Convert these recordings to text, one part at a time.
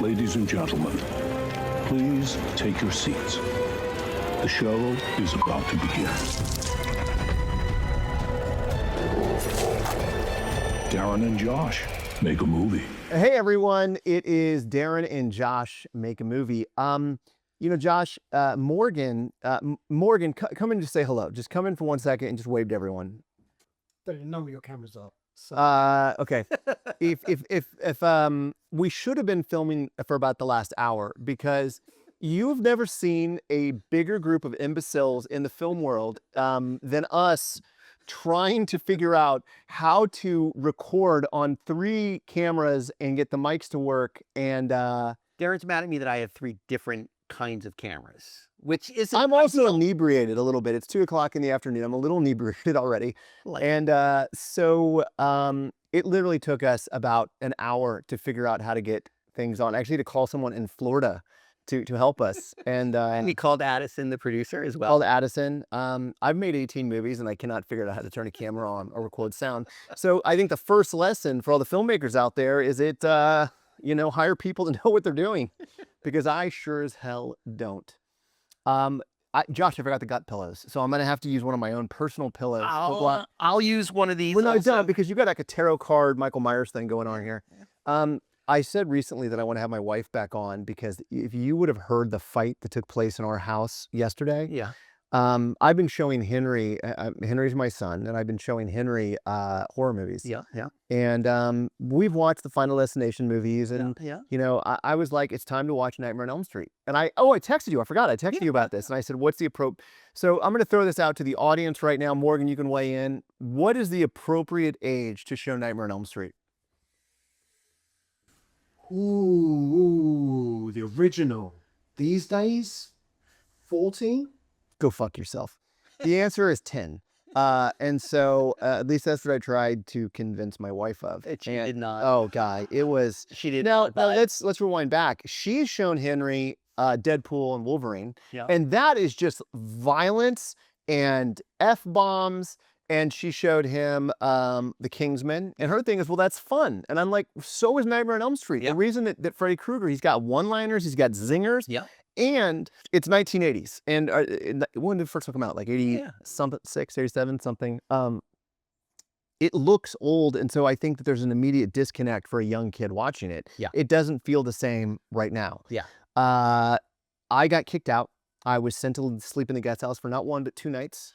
Ladies and gentlemen, please take your seats. The show is about to begin. Darren and Josh make a movie. Hey everyone, it is Darren and Josh make a movie. Josh, Morgan, come in to say hello. Just come in for 1 second and just wave to everyone. I didn't know your cameras up. So. Okay. if we should have been filming for about the last hour because you've never seen a bigger group of imbeciles in the film world than us trying to figure out how to record on 3 cameras and get the mics to work. And Darren's mad at me that I have 3 different kinds of cameras, which is I'm also inebriated a little bit. It's 2 o'clock in the afternoon. I'm a little inebriated already. And so it literally took us about an hour to figure out how to get things on. Actually, to call someone in Florida to help us. And we called Addison, the producer, as well. Called Addison. I've made 18 movies and I cannot figure out how to turn a camera on or record sound. So I think the first lesson for all the filmmakers out there is hire people to know what they're doing, because I sure as hell don't. Josh, I forgot the gut pillows, so I'm gonna have to use one of my own personal pillows. I'll use one of these. Well, no, don't, because you got like a tarot card Michael Myers thing going on here. I said recently that I want to have my wife back on because if you would have heard the fight that took place in our house yesterday. Yeah. I've been showing Henry, Henry's my son, and I've been showing Henry horror movies. Yeah, yeah. And we've watched the Final Destination movies, and yeah. I was like, it's time to watch Nightmare on Elm Street. And I texted you. I forgot. I texted you about this, and I said, what's the appropriate? So I'm going to throw this out to the audience right now. Morgan, you can weigh in. What is the appropriate age to show Nightmare on Elm Street? Ooh, the original. These days, 14? Go fuck yourself. The answer is 10. And so at least that's what I tried to convince my wife of. She did not. Oh, guy, it was. She did. Now let's rewind back. She's shown Henry Deadpool and Wolverine, yeah. And that is just violence and F-bombs. And she showed him The Kingsman, and her thing is, well, that's fun. And I'm like, so is Nightmare on Elm Street. Yeah. The reason that Freddy Krueger, he's got one-liners, he's got zingers. Yeah. And it's 1980s. And when did the first one come out? Like 86, 87, something. It looks old. And so I think that there's an immediate disconnect for a young kid watching it. Yeah. It doesn't feel the same right now. Yeah. I got kicked out. I was sent to sleep in the guest house for not 1, but 2 nights.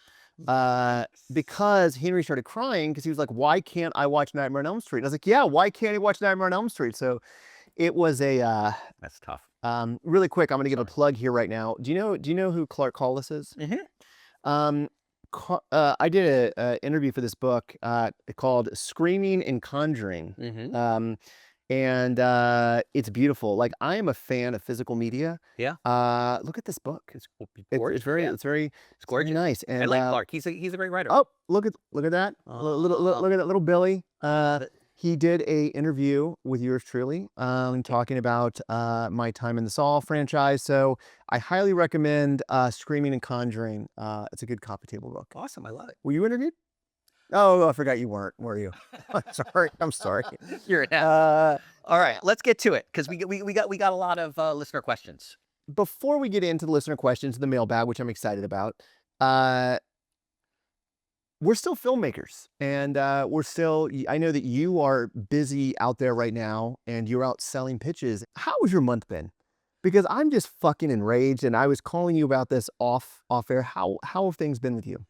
Because Henry started crying because he was like, why can't I watch Nightmare on Elm Street? And I was like, yeah, why can't he watch Nightmare on Elm Street? So it was that's tough. Really quick, I'm going to give a plug here right now. Do you know who Clark Collis is? Mm-hmm. I did an interview for this book called Screaming and Conjuring. Mm-hmm. And it's beautiful. Like, I am a fan of physical media. Yeah. Look at this book. It's gorgeous. It's very nice. And I like Clark. He's a great writer. Oh, look at that. Look at that little Billy. He did a interview with yours truly, talking about my time in the Saw franchise. So I highly recommend Screaming and Conjuring. It's a good coffee table book. Awesome. I love it. Were you interviewed? Oh, I forgot you weren't. Were you? I'm sorry. You're an ass. All right, let's get to it because we got a lot of listener questions. Before we get into the listener questions, the mailbag, which I'm excited about, we're still filmmakers, and I know that you are busy out there right now, and you're out selling pitches. How has your month been? Because I'm just fucking enraged, and I was calling you about this off air. How have things been with you?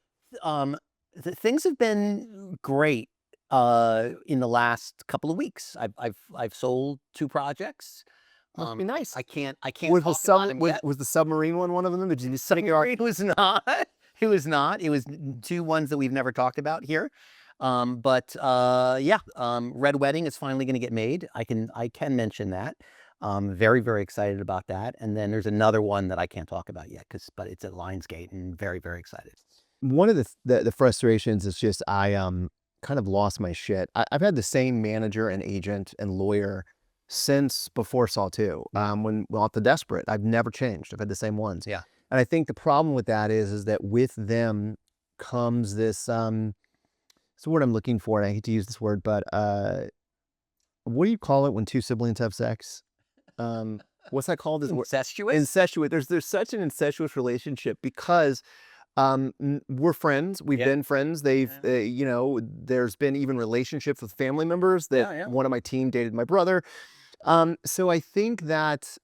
Things have been great in the last couple of weeks. I've sold 2 projects. Must be nice. I can't Was talk about them yet. Was the submarine one of them? Did you just Submarine was not. It was not. It was 2 ones that we've never talked about here. Red Wedding is finally going to get made. I can mention that. Very, very excited about that. And then there's another one that I can't talk about yet but it's at Lionsgate, and very, very excited. One of the frustrations is just I kind of lost my shit. I've had the same manager and agent and lawyer since before Saw 2. When off The Desperate, I've never changed. I've had the same ones. Yeah. And I think the problem with that is that with them comes this it's the word I'm looking for, and I hate to use this word, but what do you call it when 2 siblings have sex? what's that called? Incestuous? Incestuous. There's such an incestuous relationship because we're friends. We've been friends. They've, you know, there's been even relationships with family members that one of my team dated my brother. So I think that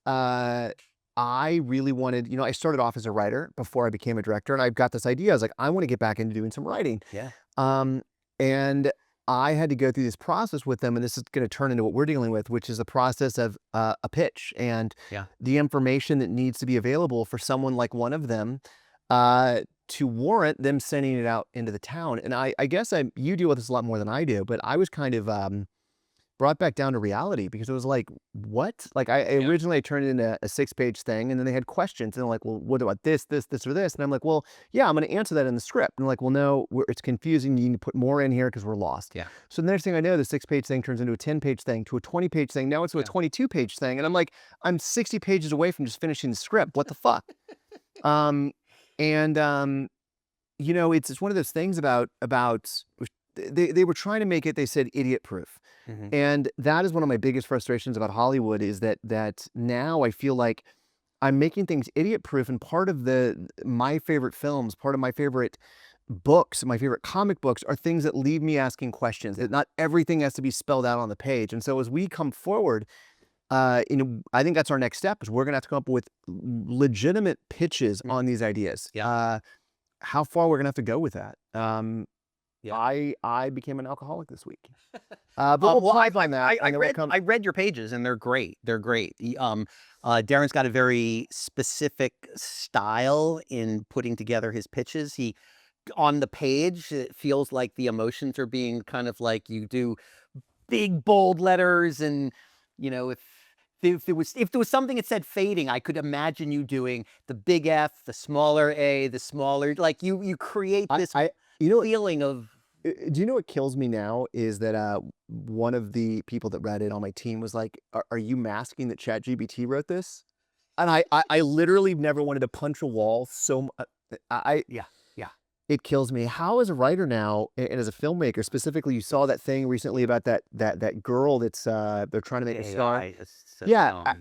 I really wanted, you know, I started off as a writer before I became a director, and I've got this idea. I was like, I want to get back into doing some writing. Yeah. And I had to go through this process with them, and this is going to turn into what we're dealing with, which is the process of a pitch and the information that needs to be available for someone like one of them to warrant them sending it out into the town. And I guess you deal with this a lot more than I do, but I was kind of brought back down to reality because it was like, what? Like originally I turned it into a 6-page thing, and then they had questions, and they're like, well, what about this, or this? And I'm like, well, yeah, I'm going to answer that in the script. And they're like, well, no, it's confusing. You need to put more in here because we're lost. Yeah. So the next thing I know, the 6-page thing turns into a 10-page thing, to a 20-page thing. Now it's to a 22-page thing. And I'm like, I'm 60 pages away from just finishing the script. What the fuck? You know, it's one of those things about they were trying to make it, they said, idiot proof. And that is one of my biggest frustrations about Hollywood, is that now I feel like I'm making things idiot proof. And part of my favorite films, part of my favorite books, my favorite comic books are things that leave me asking questions. That not everything has to be spelled out on the page. And so as we come forward, I think that's our next step, is we're going to have to come up with legitimate pitches on these ideas. How far we're going to have to go with that. I became an alcoholic this week. But we'll pipeline that. I read your pages, and they're great. They're great. Darren's got a very specific style in putting together his pitches. On the page, it feels like the emotions are being kind of like, you do big bold letters, and you know, if there was something that said fading, I could imagine you doing the big F, the smaller A, the smaller, like you create this feeling of. Do you know what kills me now is that one of the people that read it on my team was like, are you masking that ChatGPT wrote this? And I literally never wanted to punch a wall. So it kills me. How, as a writer now, and as a filmmaker specifically, you saw that thing recently about that girl that's they're trying to make a star.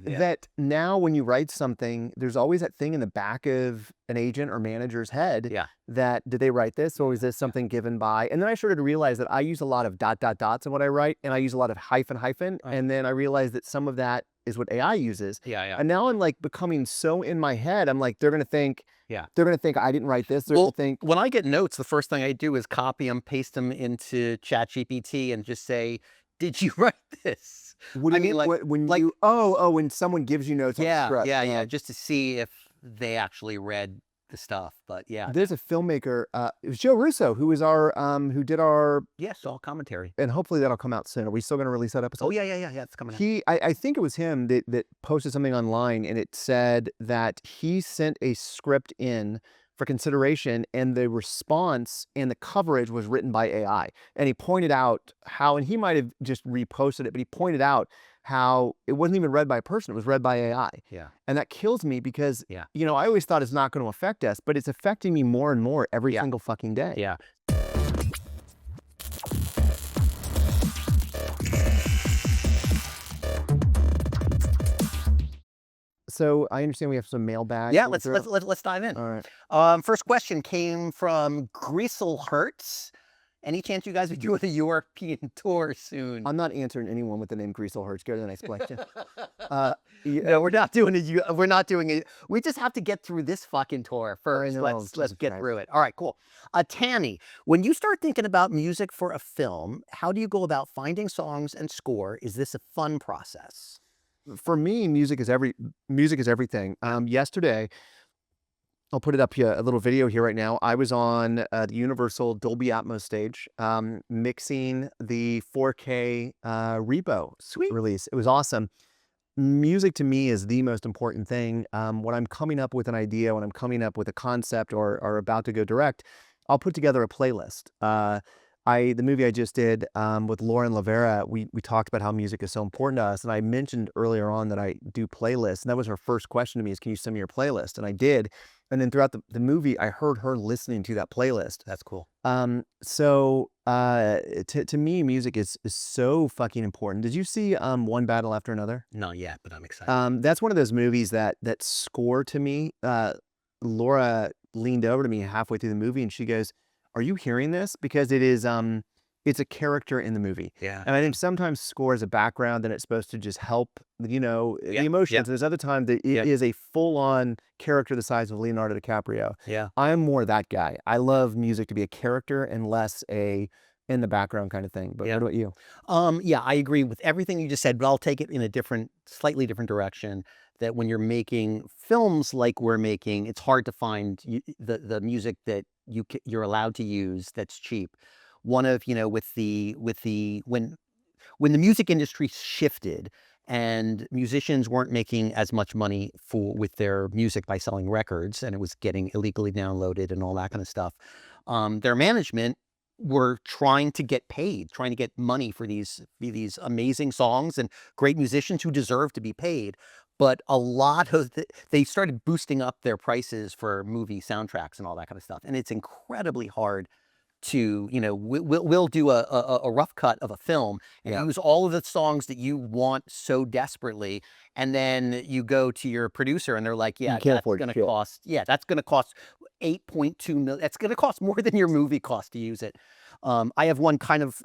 That now when you write something, there's always that thing in the back of an agent or manager's head that, did they write this, or is this something given by? And then I started to realize that I use a lot of dots in what I write, and I use a lot of hyphen, and then I realized that some of that is what AI uses. And now I'm like becoming so in my head, I'm like, they're gonna think I didn't write this. They're gonna think. When I get notes, the first thing I do is copy them, paste them into ChatGPT, and just say, did you write this? What do you mean? When someone gives you notes on the script. Just to see if they actually read the stuff. But there's a filmmaker, it was Joe Russo, who was who did our all commentary, and hopefully that'll come out soon. Are we still going to release that episode? Oh yeah, it's coming out. I think it was him that posted something online, and it said that he sent a script in for consideration, and the response and the coverage was written by AI. And he pointed out how, and he might have just reposted it, but he pointed out how it wasn't even read by a person, it was read by AI. And that kills me because, you know, I always thought it's not going to affect us, but it's affecting me more and more every single fucking day. So I understand we have some mailbag. Let's dive in. All right. First question came from Grieselhertz. Any chance you guys are doing a European tour soon? I'm not answering anyone with the name Grieselhertz. Go to the next question. No, we're not doing it. We just have to get through this fucking tour first. Let's get through it. All right, cool. Tanny, when you start thinking about music for a film, how do you go about finding songs and score? Is this a fun process? For me, music is everything. Yesterday, I'll put it up here, a little video here right now. I was on the Universal Dolby Atmos stage, mixing the 4K Repo release. It was awesome. Music to me is the most important thing. When I'm coming up with an idea, when I'm coming up with a concept or about to go direct, I'll put together a playlist. The movie I just did with Lauren Lavera, we talked about how music is so important to us. And I mentioned earlier on that I do playlists. And that was her first question to me is, can you send me your playlist? And I did. And then throughout the movie, I heard her listening to that playlist. That's cool. So To me, music is so fucking important. Did you see One Battle After Another? Not yet, but I'm excited. That's one of those movies that score to me. Laura leaned over to me halfway through the movie and she goes, "Are you hearing this?" Because it's a character in the movie. Yeah. And I think sometimes score is a background and it's supposed to just help, the Yeah. emotions. There's other times that it is a full-on character the size of Leonardo DiCaprio. Yeah. I'm more that guy. I love music to be a character and less a in the background kind of thing. But what about you? Yeah, I agree with everything you just said, but I'll take it in a slightly different direction. That when you're making films like we're making, it's hard to find the music that you're allowed to use that's cheap. One of, with the when the music industry shifted and musicians weren't making as much money with their music by selling records, and it was getting illegally downloaded and all that kind of stuff, their management were trying to get paid, trying to get money for these amazing songs and great musicians who deserve to be paid. But a lot of they started boosting up their prices for movie soundtracks and all that kind of stuff. And it's incredibly hard to, we'll do a rough cut of a film and use all of the songs that you want so desperately. And then you go to your producer and they're like, yeah, that's going to cost, that's going to cost 8.2 million. That's going to cost more than your movie cost to use it. I have one kind of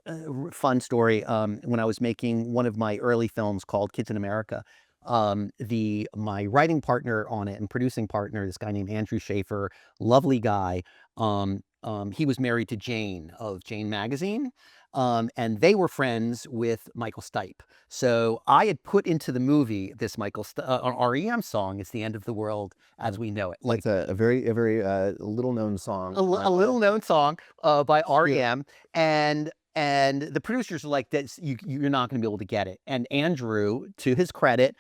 fun story. When I was making one of my early films called Kids in America, my writing partner on it and producing partner, this guy named Andrew Schaefer, lovely guy. He was married to Jane of Jane Magazine, and they were friends with Michael Stipe. So I had put into the movie this an REM song. It's "The End of the World as We Know It." Like a very little known song. A little known song by REM, and the producers were like, you're not going to be able to get it. And Andrew, to his credit,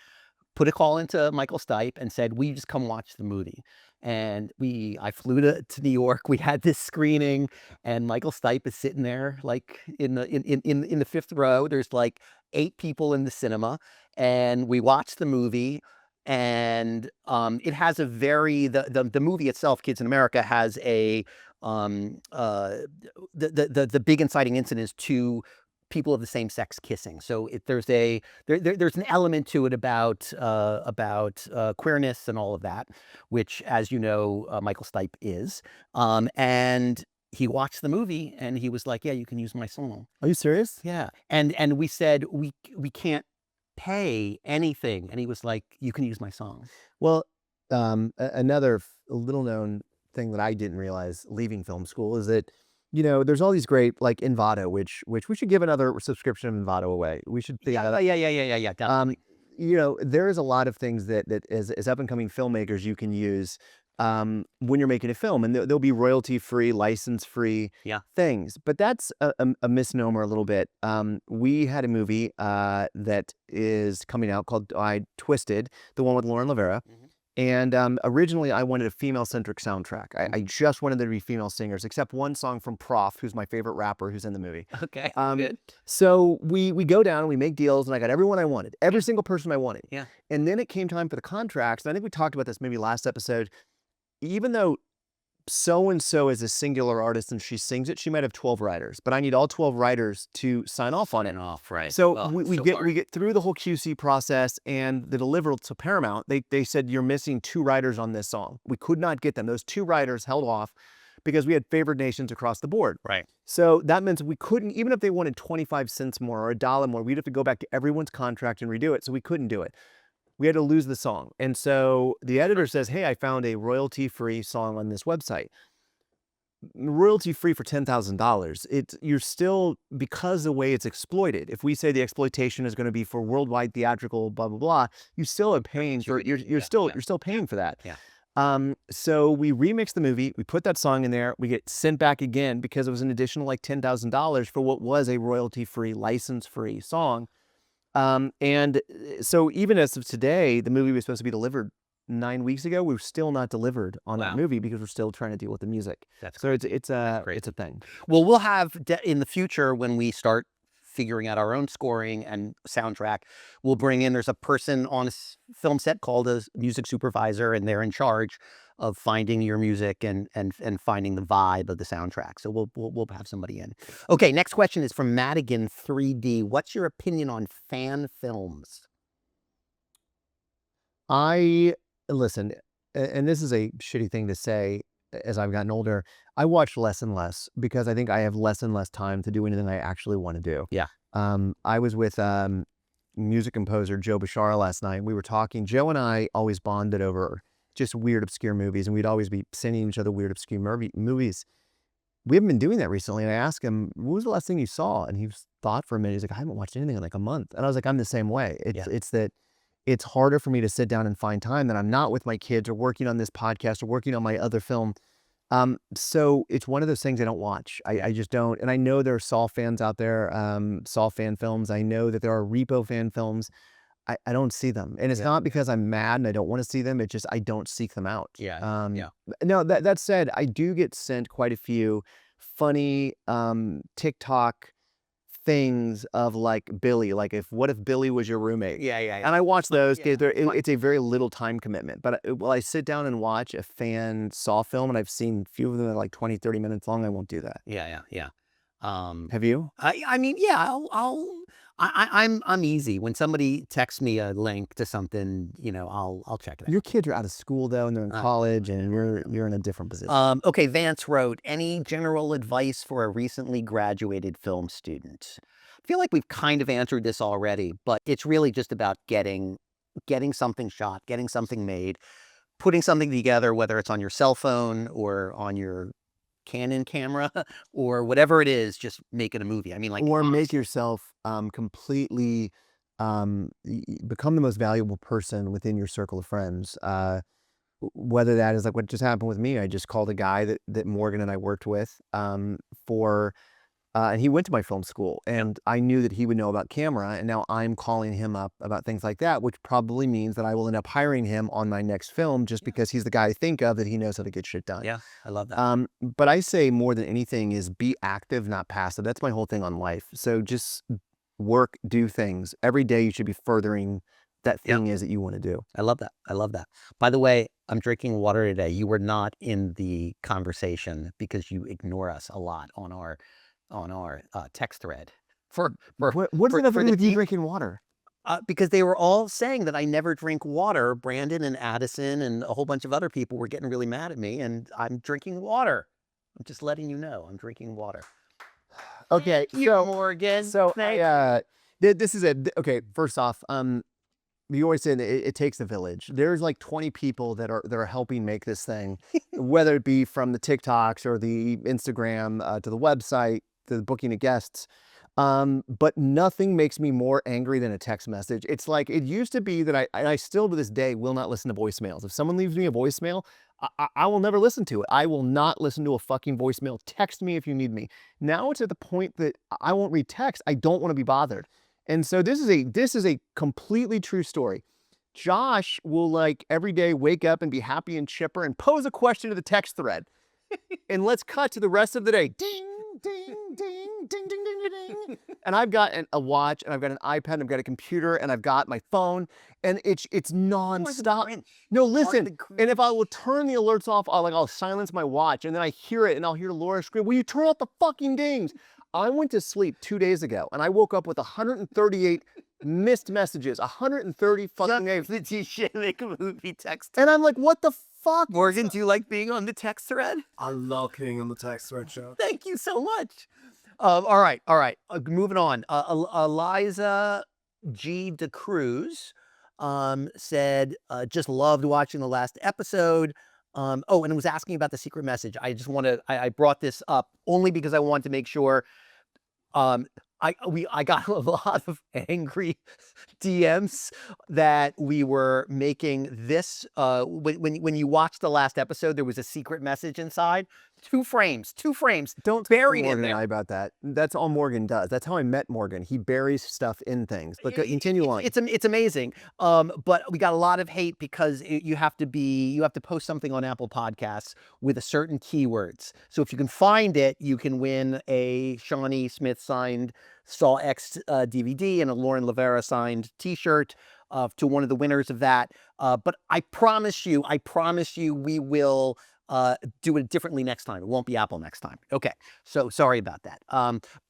put a call into Michael Stipe and said, "Will you just come watch the movie?" And I flew to New York. We had this screening, and Michael Stipe is sitting there like in the fifth row. There's like 8 people in the cinema, and we watched the movie. And it has a the movie itself, Kids in America, has the big inciting incident is 2 people of the same sex kissing. So there's an element to it about queerness and all of that, which, as you know, Michael Stipe is. And he watched the movie and he was like, "Yeah, you can use my song." Are you serious? Yeah. And we said, we can't pay anything. And he was like, "You can use my song." Well, another little known thing that I didn't realize leaving film school is that, there's all these great, like Envato, which we should give another subscription of Envato away. We should think Yeah, definitely. There is a lot of things that as up and coming filmmakers you can use when you're making a film, and there'll be royalty-free, license-free things. But that's a misnomer a little bit. We had a movie that is coming out called Twisted, the one with Lauren Lavera. And originally I wanted a female-centric soundtrack. I just wanted there to be female singers, except one song from Prof, who's my favorite rapper who's in the movie. Okay, good. So we go down and we make deals, and I got everyone I wanted, every single person I wanted. Yeah. And then it came time for the contracts, and I think we talked about this maybe last episode. Even though so-and-so is a singular artist and she sings it, she might have 12 writers, but I need all 12 writers to sign off on it. Right. So we get through the whole QC process, and the deliverable to Paramount, they said, "You're missing 2 writers on this song." We could not get them. Those 2 writers held off because we had favored nations across the board. Right. So that meant we couldn't, even if they wanted 25 cents more or $1 more, we'd have to go back to everyone's contract and redo it. So we couldn't do it. We had to lose the song. And so the editor says, "Hey, I found a royalty-free song on this website." Royalty-free for $10,000. You're still, because the way it's exploited, if we say the exploitation is going to be for worldwide theatrical, blah, blah, blah, you still are paying for, you're still paying for that. Yeah. So we remixed the movie, we put that song in there, we get sent back again because it was an additional like $10,000 for what was a royalty-free, license-free song. And so even as of today, the movie was supposed to be delivered 9 weeks ago. We're still not delivered on that movie because we're still trying to deal with the music. So it's a thing. Well, we'll have in the future, when we start figuring out our own scoring and soundtrack, we'll bring in, there's a person on a film set called a music supervisor, and they're in charge of finding your music and finding the vibe of the soundtrack. So we'll have somebody in. Okay, next question is from Madigan 3D. What's your opinion on fan films? Listen, and this is a shitty thing to say as I've gotten older, I watch less and less because I think I have less and less time to do anything I actually want to do. Yeah. I was with music composer Joe Bashar last night. We were talking. Joe and I always bonded over just weird, obscure movies, and we'd always be sending each other weird, obscure movies. We haven't been doing that recently, and I asked him, what was the last thing you saw? And he thought for a minute. He's like, I haven't watched anything in like a month. And I was like, I'm the same way. It's that it's harder for me to sit down and find time that I'm not with my kids or working on this podcast or working on my other film. So it's one of those things I don't watch. I just don't. And I know there are Saw fans out there, Saw fan films. I know that there are Repo fan films. I don't see them. And it's not because I'm mad and I don't want to see them. It's just I don't seek them out. No, that said, I do get sent quite a few funny TikTok things of like Billy, like what if Billy was your roommate? And I watch those. It's a very little time commitment, but will I sit down and watch a fan Saw film, and I've seen a few of them that are like 20-30 minutes long, I won't do that. Have you? I mean, yeah, I'm easy. When somebody texts me a link to something, you know, I'll check it out. Your kids are out of school though, and they're in college, and you're in a different position. Okay, Vance wrote, any general advice for a recently graduated film student? I feel like we've kind of answered this already, but it's really just about getting something shot, getting something made, putting something together, whether it's on your cell phone or on your Canon camera or whatever it is, just making a movie. I mean, like, or make yourself completely become the most valuable person within your circle of friends. Whether that is like what just happened with me. I just called a guy that Morgan and I worked with and he went to my film school, and I knew that he would know about camera, and now I'm calling him up about things like that, which probably means that I will end up hiring him on my next film just because he's the guy I think of that he knows how to get shit done. Yeah, I love that. But I say more than anything is be active, not passive. That's my whole thing on life. So just work, do things. Every day you should be furthering that thing is that you want to do. I love that. I love that. By the way, I'm drinking water today. You were not in the conversation because you ignore us a lot on our text thread. What does it have to do with you drinking water? Because they were all saying that I never drink water. Brandon and Addison and a whole bunch of other people were getting really mad at me, and I'm drinking water. I'm just letting you know I'm drinking water. Okay, Morgan. So this is it. Okay, first off, you always say it takes a village. There's like 20 people that are helping make this thing, whether it be from the TikToks or the Instagram to the website, to the booking of guests. But nothing makes me more angry than a text message. It's like, it used to be that I still to this day will not listen to voicemails. If someone leaves me a voicemail, I will never listen to it. I will not listen to a fucking voicemail. Text me if you need me. Now it's at the point that I won't read text. I don't want to be bothered. And so this is a completely true story. Josh will like every day wake up and be happy and chipper and pose a question to the text thread. And let's cut to the rest of the day. Ding, ding, ding, ding, ding, ding, ding. And I've got a watch, and I've got an iPad, and I've got a computer, and I've got my phone, and it's nonstop. No, listen. And if I will turn the alerts off, I'll silence my watch, and then I hear it, and I'll hear Laura scream, "Will you turn off the fucking dings?" I went to sleep 2 days ago, and I woke up with 138 missed messages, 130 fucking days. That you should make a movie text. And I'm like, what the fuck? Morgan, do you like being on the text thread? I love being on the text thread, show. Thank you so much. All right. Moving on. Eliza G. DeCruz said, just loved watching the last episode. And it was asking about the secret message. I brought this up only because I wanted to make sure, I got a lot of angry DMs that we were making this, when you watch the last episode, there was a secret message inside. 2 frames. Don't bury Morgan in there. and I about that. That's all Morgan does. That's how I met Morgan. He buries stuff in things. But continue on. It's amazing. But we got a lot of hate because you have to post something on Apple Podcasts with a certain keywords. So if you can find it, you can win a Shawnee Smith signed Saw X DVD and a Lauren Lavera signed T-shirt. to one of the winners of that. But I promise you, we will do it differently next time. It won't be Apple next time. Okay, so sorry about that.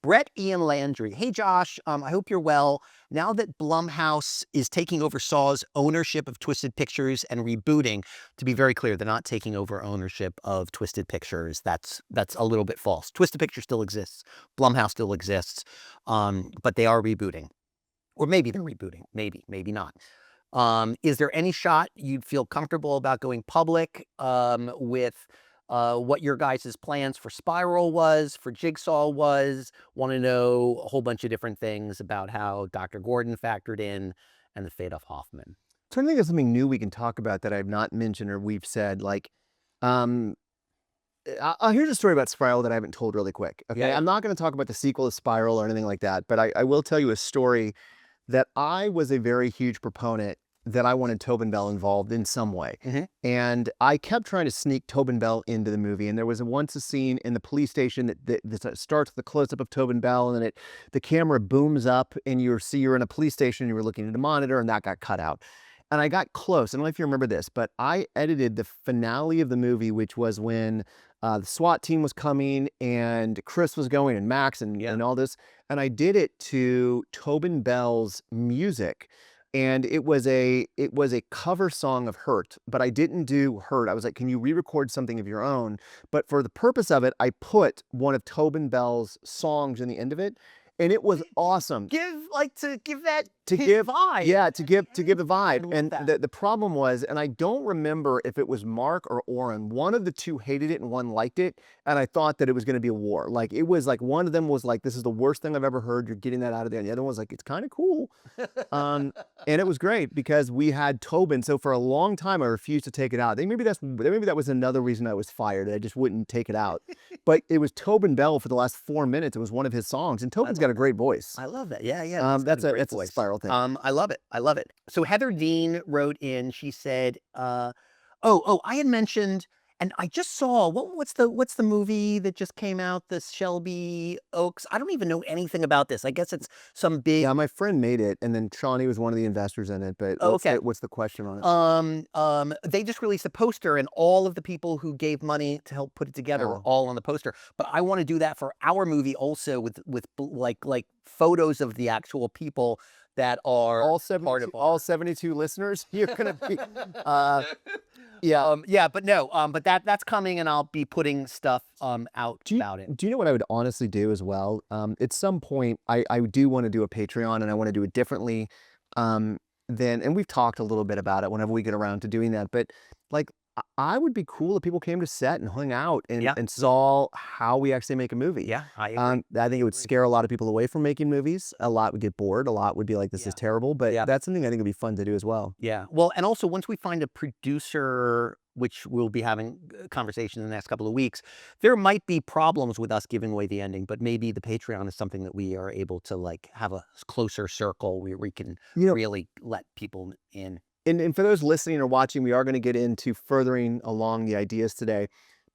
Brett Ian Landry. Hey, Josh, I hope you're well. Now that Blumhouse is taking over Saw's ownership of Twisted Pictures and rebooting, to be very clear, they're not taking over ownership of Twisted Pictures. That's a little bit false. Twisted Pictures still exists. Blumhouse still exists, but they are rebooting. Or maybe they're rebooting. Maybe not. Is there any shot you'd feel comfortable about going public with what your guys' plans for Spiral was, for Jigsaw was? Want to know a whole bunch of different things about how Dr. Gordon factored in and the fate of Hoffman. Trying to think of something new we can talk about that I've not mentioned or we've said. Like, here's a story about Spiral that I haven't told really quick. Okay, Yeah. I'm not going to talk about the sequel of Spiral or anything like that, but I will tell you a story that I was a very huge proponent that I wanted Tobin Bell involved in some way. And I kept trying to sneak Tobin Bell into the movie. And there was once a scene in the police station that starts with the close-up of Tobin Bell, and then the camera booms up and you're in a police station and you were looking at a monitor, and that got cut out. And I got close. I don't know if you remember this, but I edited the finale of the movie, which was when the SWAT team was coming and Chris was going and Max and all this. And I did it to Tobin Bell's music. And it was a cover song of Hurt, but I didn't do Hurt. I was like, can you re-record something of your own? But for the purpose of it, I put one of Tobin Bell's songs in the end of it. And it was awesome. To give that vibe. Yeah, to give the vibe. And that. the problem was, and I don't remember if it was Mark or Oren, one of the two hated it and one liked it. And I thought that it was going to be a war. Like, it was like, one of them was like, this is the worst thing I've ever heard. You're getting that out of there. And the other one was like, it's kind of cool. And it was great because we had Tobin. So for a long time, I refused to take it out. Maybe that was another reason I was fired. I just wouldn't take it out. But it was Tobin Bell for the last 4 minutes. It was one of his songs. And Tobin's got a great voice. I love that. Yeah. That's a Spiral thing. I love it. So Heather Dean wrote in. She said, I had mentioned, and I just saw what's the movie that just came out? The Shelby Oaks. I don't even know anything about this. I guess it's some big. Yeah, my friend made it, and then Shawnee was one of the investors in it. But what's the question on it? They just released a poster, and all of the people who gave money to help put it together were all on the poster. But I want to do that for our movie also with like photos of the actual people that are all part of all 72 listeners. You're gonna be. But that's coming, and I'll be putting stuff out about it. Do you know what I would honestly do as well? At some point, I do want to do a Patreon, and I want to do it differently. And we've talked a little bit about it whenever we get around to doing that. But like, I would be cool if people came to set and hung out and saw how we actually make a movie. Yeah, I agree. I think it would scare a lot of people away from making movies. A lot would get bored. A lot would be like, this is terrible. But that's something I think would be fun to do as well. Yeah. Well, and also once we find a producer, which we'll be having conversations in the next couple of weeks, there might be problems with us giving away the ending, but maybe the Patreon is something that we are able to like have a closer circle where we can really let people in. And for those listening or watching, we are going to get into furthering along the ideas today.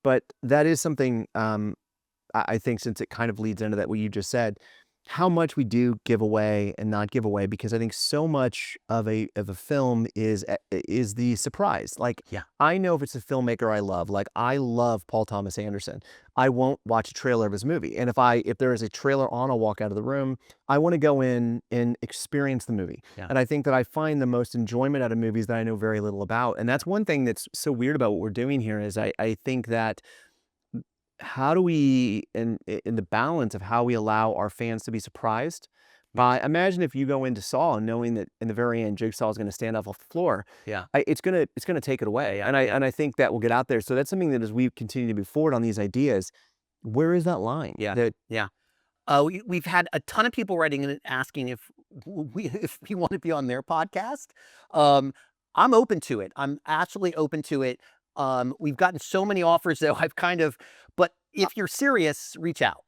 But that is something I think, since it kind of leads into that what you just said, how much we do give away and not give away, because I think so much of a film is the surprise. Like, I know if it's a filmmaker I love, like I love Paul Thomas Anderson, I won't watch a trailer of his movie. And if there is a trailer on, I'll walk out of the room. I want to go in and experience the movie. Yeah. And I think that I find the most enjoyment out of movies that I know very little about. And that's one thing that's so weird about what we're doing here is I think that how do we, in the balance of how we allow our fans to be surprised by, imagine if you go into Saw knowing that in the very end Jigsaw is going to stand off the floor. Yeah, it's gonna take it away, and I think that will get out there. So that's something that as we continue to move forward on these ideas, where is that line? We've had a ton of people writing in and asking if we want to be on their podcast. I'm open to it. I'm absolutely open to it. We've gotten so many offers though. But if you're serious, reach out.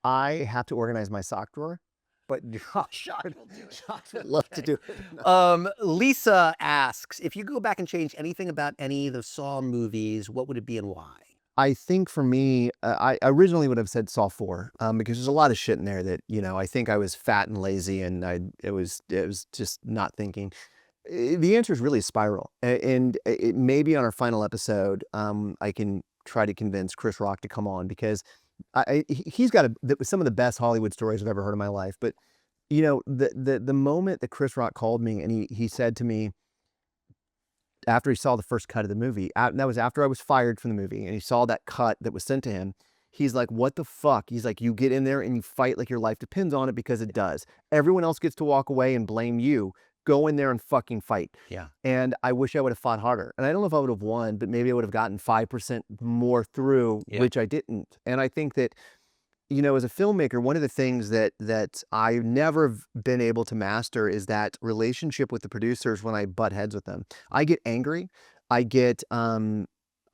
I have to organize my sock drawer, but Josh would love to do it. Lisa asks, if you go back and change anything about any of the Saw movies, what would it be and why? I think for me, I originally would have said Saw 4, because there's a lot of shit in there that, I think I was fat and lazy and it was just not thinking. The answer is really Spiral, and it maybe on our final episode, I can try to convince Chris Rock to come on because he's got some of the best Hollywood stories I've ever heard in my life. But you know, the moment that Chris Rock called me and he said to me after he saw the first cut of the movie, that was after I was fired from the movie, and he saw that cut that was sent to him. He's like, what the fuck? He's like, you get in there and you fight like your life depends on it because it does. Everyone else gets to walk away and blame you. Go in there and fucking fight. Yeah. And I wish I would have fought harder. And I don't know if I would have won, but maybe I would have gotten 5% more through, which I didn't. And I think that, you know, as a filmmaker, one of the things that I've never been able to master is that relationship with the producers when I butt heads with them. I get angry. I get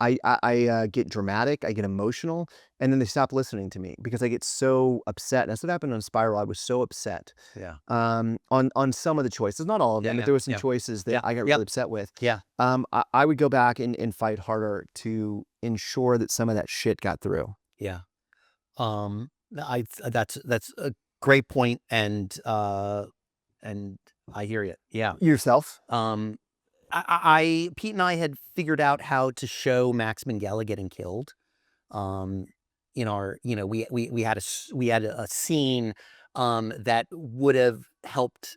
I get dramatic, I get emotional, and then they stop listening to me because I get so upset. That's what happened on Spiral. I was so upset. Yeah. On some of the choices, not all of them, but there were some choices that I got really upset with. Yeah. I would go back and fight harder to ensure that some of that shit got through. Yeah. That's a great point, and I hear you. Yeah. Yourself? Pete and I had figured out how to show Max Minghella getting killed. In our, you know, we had a scene that would have helped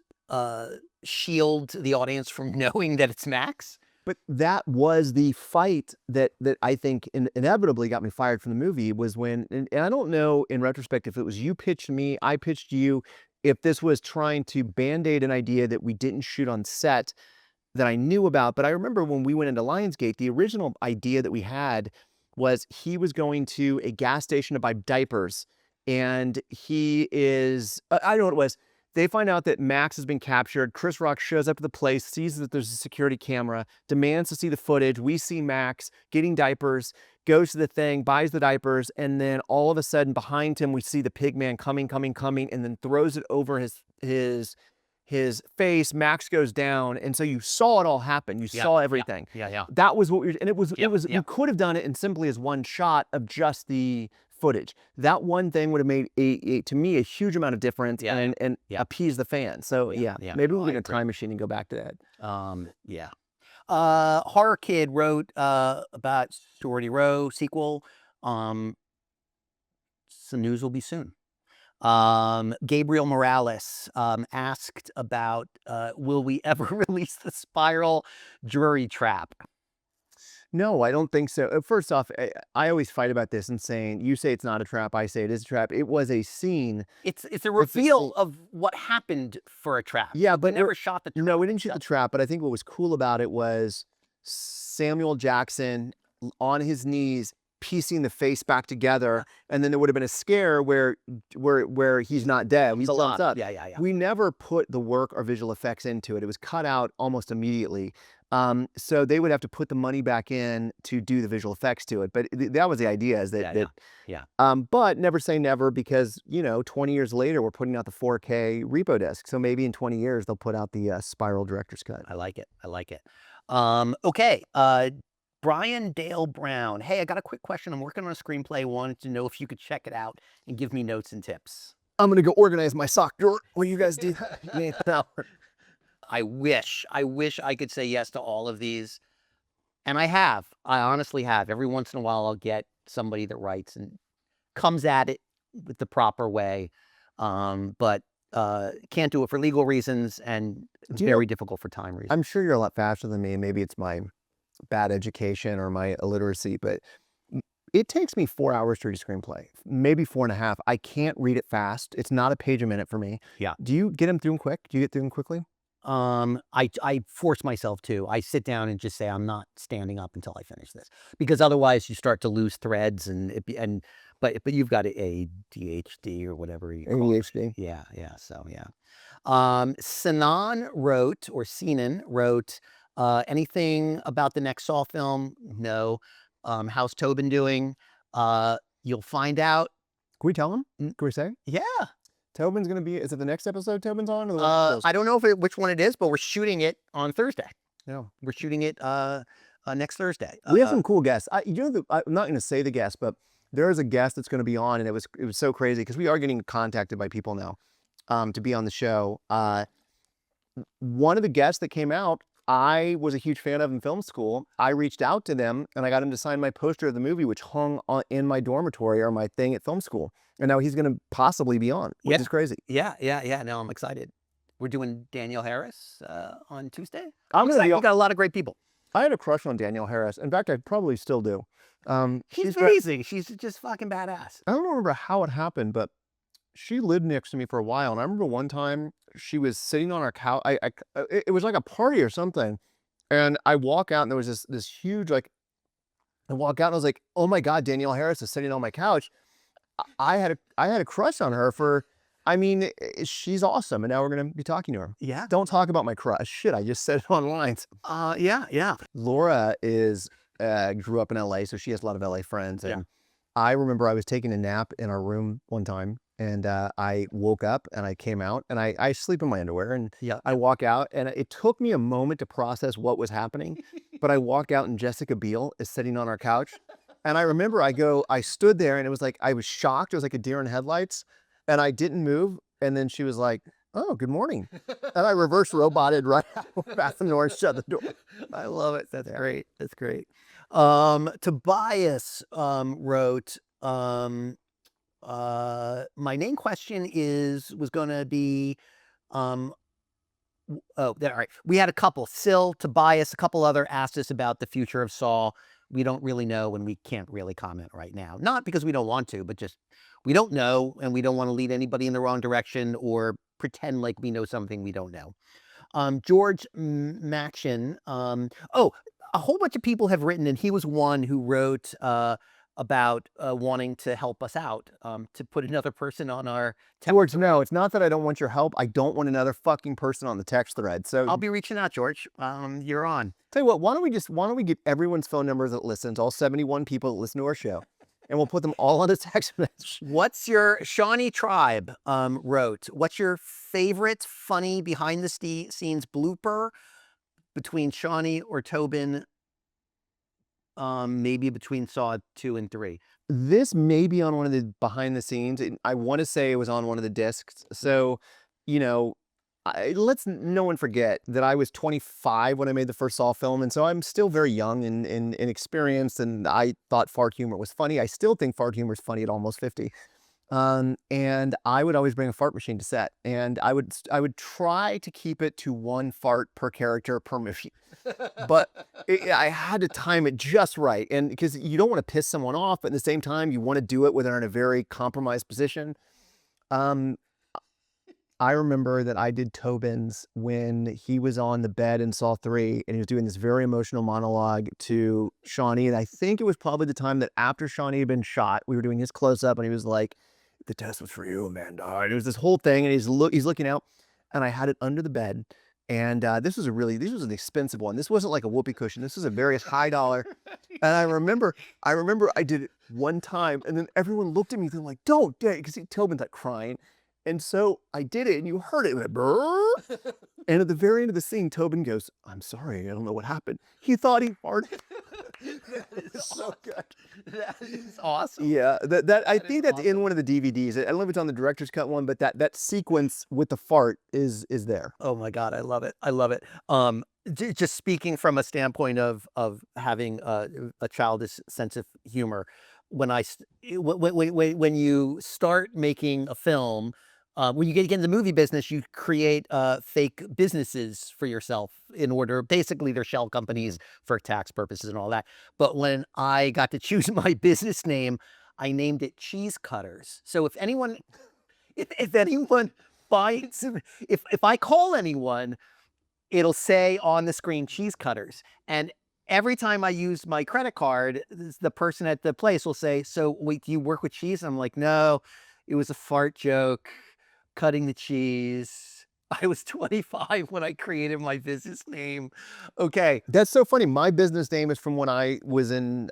shield the audience from knowing that it's Max. But that was the fight that I think inevitably got me fired from the movie was when, and I don't know in retrospect if it was you pitched me, I pitched you, if this was trying to band-aid an idea that we didn't shoot on set that I knew about. But I remember when we went into Lionsgate, the original idea that we had was he was going to a gas station to buy diapers. And he is, I don't know what it was. They find out that Max has been captured. Chris Rock shows up at the place, sees that there's a security camera, demands to see the footage. We see Max getting diapers, goes to the thing, buys the diapers, and then all of a sudden behind him, we see the pig man coming, and then throws it over his face. Max goes down, and so you saw it all happen. You saw everything. Yeah. That was what we were, and it was you could have done it in simply as one shot of just the footage. That one thing would have made to me a huge amount of difference and appease the fans. So maybe we'll get a time machine and go back to that. Horror Kid wrote about Sorority Row sequel. Some news will be soon. Gabriel Morales asked about will we ever release the Spiral jury trap? No, I don't think so. First off, I always fight about this and saying, you say it's not a trap, I say it is a trap. It was a scene. It's a reveal of what happened for a trap. Yeah, but we never shot the trap. No, we didn't shoot the trap, but I think what was cool about it was Samuel Jackson on his knees piecing the face back together, and then there would have been a scare where he's not dead. He jumps up. Yeah. We never put the work or visual effects into it. It was cut out almost immediately. So they would have to put the money back in to do the visual effects to it. But that was the idea, is that but never say never, because, you know, 20 years later, we're putting out the 4K repo disc. So maybe in 20 years, they'll put out the Spiral director's cut. I like it. Okay. Brian Dale Brown. Hey, I got a quick question. I'm working on a screenplay. Wanted to know if you could check it out and give me notes and tips. I'm going to go organize my sock drawer while you guys do that. I wish I could say yes to all of these. And I honestly have. Every once in a while, I'll get somebody that writes and comes at it with the proper way. But can't do it for legal reasons, and very difficult for time reasons. I'm sure you're a lot faster than me, and maybe it's my bad education or my illiteracy, but it takes me 4 hours to read a screenplay, maybe 4.5. I can't read it fast. It's not a page a minute for me. Yeah. Do you get them through them quick? Do you get through them quickly? I force myself to. I sit down and just say, I'm not standing up until I finish this, because otherwise you start to lose threads, but you've got a ADHD or whatever you call ADHD. it. Yeah. So yeah. Sinan wrote, anything about the next Saw film? No. How's Tobin doing? You'll find out. Can we tell him? Can we say? Yeah. Tobin's going to be, is it the next episode Tobin's on? Or I don't know which one it is, but we're shooting it on Thursday. Yeah. We're shooting it next Thursday. We have some cool guests. I'm not going to say the guest, but there is a guest that's going to be on, and it was so crazy because we are getting contacted by people now to be on the show. one of the guests that came out, I was a huge fan of in film school. I reached out to them and I got him to sign my poster of the movie, which hung in my dormitory or my thing at film school. And now he's going to possibly be on, which is crazy. Yeah. No, I'm excited. We're doing Danielle Harris on Tuesday. I'm going to be. We got a lot of great people. I had a crush on Danielle Harris. In fact, I probably still do. She's amazing. She's just fucking badass. I don't remember how it happened, but she lived next to me for a while. And I remember one time she was sitting on our couch. It was like a party or something. And I walk out and there was this huge, like, I walk out and I was like, oh my God, Danielle Harris is sitting on my couch. I had a crush on her for, I mean, she's awesome. And now we're going to be talking to her. Yeah. Don't talk about my crush. Shit, I just said it online. Yeah. Laura grew up in LA, so she has a lot of LA friends. And I remember I was taking a nap in our room one time. And I woke up and I came out and I sleep in my underwear and I walk out and it took me a moment to process what was happening. But I walk out and Jessica Biel is sitting on our couch. And I remember I stood there and it was like, I was shocked. It was like a deer in headlights and I didn't move. And then she was like, oh, good morning. And I reverse roboted right out, fastened the door and shut the door. I love it. That's great. That's great. Tobias wrote, my main question was going to be, all right. We had a couple, Sil, Tobias, a couple other asked us about the future of Saw. We don't really know and we can't really comment right now. Not because we don't want to, but just we don't know and we don't want to lead anybody in the wrong direction or pretend like we know something we don't know. George Machen, a whole bunch of people have written, and he was one who wrote about wanting to help us out, to put another person on our text. George, no, it's not that I don't want your help. I don't want another fucking person on the text thread. So I'll be reaching out, George. You're on. Tell you what, why don't we get everyone's phone numbers that listens, all 71 people that listen to our show, and we'll put them all on a text message. What's your Shawnee Tribe wrote? What's your favorite funny behind the scenes blooper between Shawnee or Tobin? Maybe between Saw 2 and 3. This may be on one of the behind the scenes. I want to say it was on one of the discs. So, you know, let's no one forget that I was 25 when I made the first Saw film. And so I'm still very young and inexperienced. And I thought fart humor was funny. I still think fart humor is funny at almost 50. And I would always bring a fart machine to set. And I would try to keep it to one fart per character per movie. But I had to time it just right. And because you don't want to piss someone off, but at the same time, you want to do it when they're in a very compromised position. I remember that I did Tobin's when he was on the bed in Saw 3 and he was doing this very emotional monologue to Shawnee. And I think it was probably the time that after Shawnee had been shot, we were doing his close-up and he was like, the test was for you, Amanda. And it was this whole thing and he's looking out and I had it under the bed. And this was an expensive one. This wasn't like a whoopee cushion. This was a very high dollar. And I remember I did it one time and then everyone looked at me and like, don't, because Tobin's like crying. And so I did it and you heard it. It went, brrr. And at the very end of the scene, Tobin goes, I'm sorry, I don't know what happened. He thought he farted. That is so good. That is awesome. Yeah, I think that's awesome. In one of the DVDs. I don't know if it's on the director's cut one, but that sequence with the fart is there. Oh my God, I love it. I love it. Just speaking from a standpoint of having a childish sense of humor, when you start making a film, when you get into the movie business, you create fake businesses for yourself in order. Basically, they're shell companies for tax purposes and all that. But when I got to choose my business name, I named it Cheese Cutters. So if anyone finds, if I call anyone, it'll say on the screen Cheese Cutters. And every time I use my credit card, the person at the place will say, so wait, do you work with cheese? I'm like, no, it was a fart joke. Cutting the cheese. I was 25 when I created my business name. Okay. That's so funny. My business name is from when I was in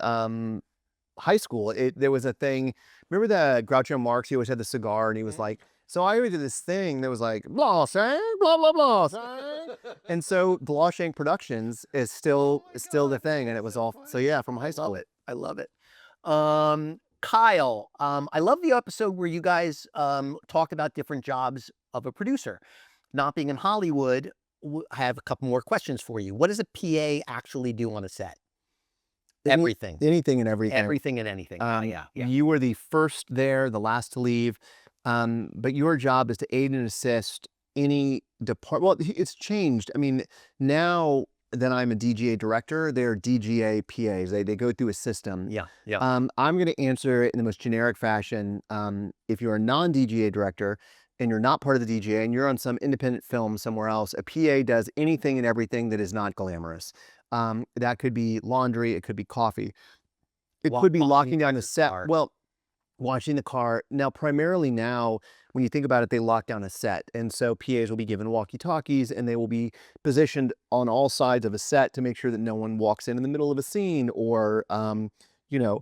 high school. There was a thing. Remember the Groucho Marx? He always had the cigar and he was like, so I always did this thing that was like, blah, sang, blah, blah, blah, sang. And so Blawshank Productions is still the thing. And it was all, so yeah, from high school. I love it. Kyle, I love the episode where you guys talked about different jobs of a producer. Not being in Hollywood, I have a couple more questions for you. What does a PA actually do on a set? Everything. Anything and everything. Everything and anything. Yeah. You were the first there, the last to leave. But your job is to aid and assist any department. Well, it's changed. I mean, now that I'm a DGA director, they're DGA PAs. They go through a system. Yeah. I'm going to answer it in the most generic fashion. If you're a non-DGA director and you're not part of the DGA and you're on some independent film somewhere else, a PA does anything and everything that is not glamorous. That could be laundry. It could be coffee. It could be locking down the set. Well, washing the car. Now, primarily now, when you think about it, they lock down a set. And so PAs will be given walkie-talkies and they will be positioned on all sides of a set to make sure that no one walks in the middle of a scene or, you know,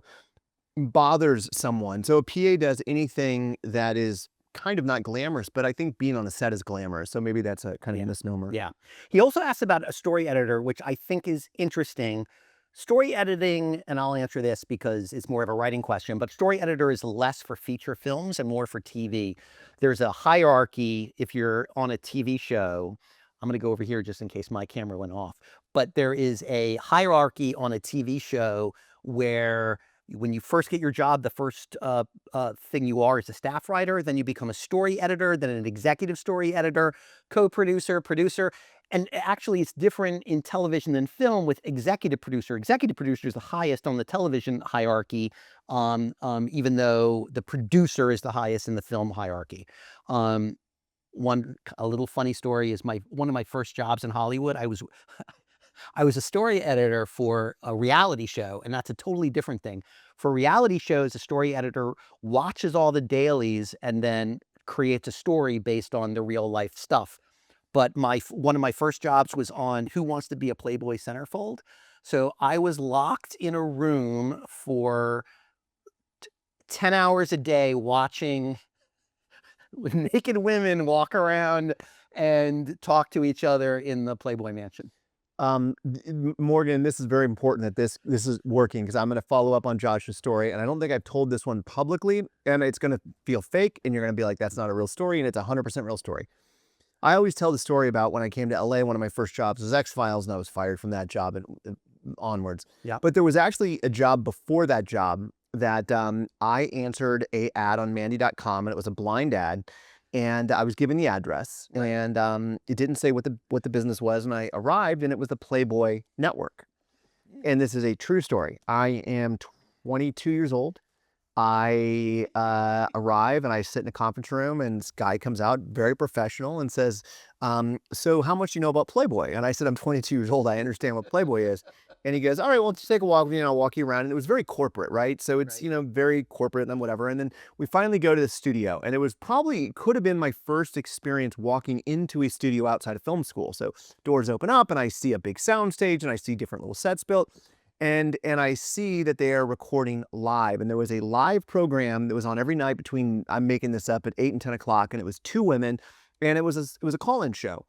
bothers someone. So a PA does anything that is kind of not glamorous, but I think being on a set is glamorous. So maybe that's a kind of misnomer. Yeah. He also asked about a story editor, which I think is interesting. Story editing, and I'll answer this because it's more of a writing question, but story editor is less for feature films and more for TV. There's a hierarchy if you're on a TV show. I'm going to go over here just in case my camera went off. But there is a hierarchy on a TV show where when you first get your job, the first thing you are is a staff writer. Then you become a story editor, then an executive story editor, co-producer, producer. And actually, it's different in television than film with executive producer. Executive producer is the highest on the television hierarchy, even though the producer is the highest in the film hierarchy. A little funny story is one of my first jobs in Hollywood. I was a story editor for a reality show, and that's a totally different thing. For reality shows, a story editor watches all the dailies and then creates a story based on the real life stuff. But one of my first jobs was on Who Wants to Be a Playboy Centerfold. So I was locked in a room for 10 hours a day watching naked women walk around and talk to each other in the Playboy Mansion. Morgan, this is very important that this is working because I'm going to follow up on Josh's story. And I don't think I've told this one publicly, and it's going to feel fake. And you're going to be like, that's not a real story. And it's 100% real story. I always tell the story about when I came to LA, one of my first jobs was X-Files, and I was fired from that job and onwards. Yeah. But there was actually a job before that job that I answered a ad on Mandy.com, and it was a blind ad. And I was given the address, and it didn't say what the business was. And I arrived, and it was the Playboy Network. And this is a true story. I am 22 years old. I arrive, and I sit in a conference room, and this guy comes out, very professional, and says, so how much do you know about Playboy? And I said, I'm 22 years old. I understand what Playboy is. And he goes, all right, well, let's take a walk with you, and I'll walk you around. And it was very corporate, right? So it's, very corporate and whatever. And then we finally go to the studio, and it could have been my first experience walking into a studio outside of film school. So doors open up, and I see a big sound stage, and I see different little sets built. And I see that they are recording live. And there was a live program that was on every night between, I'm making this up, at 8 and 10 o'clock. And it was two women, and it was a call-in show.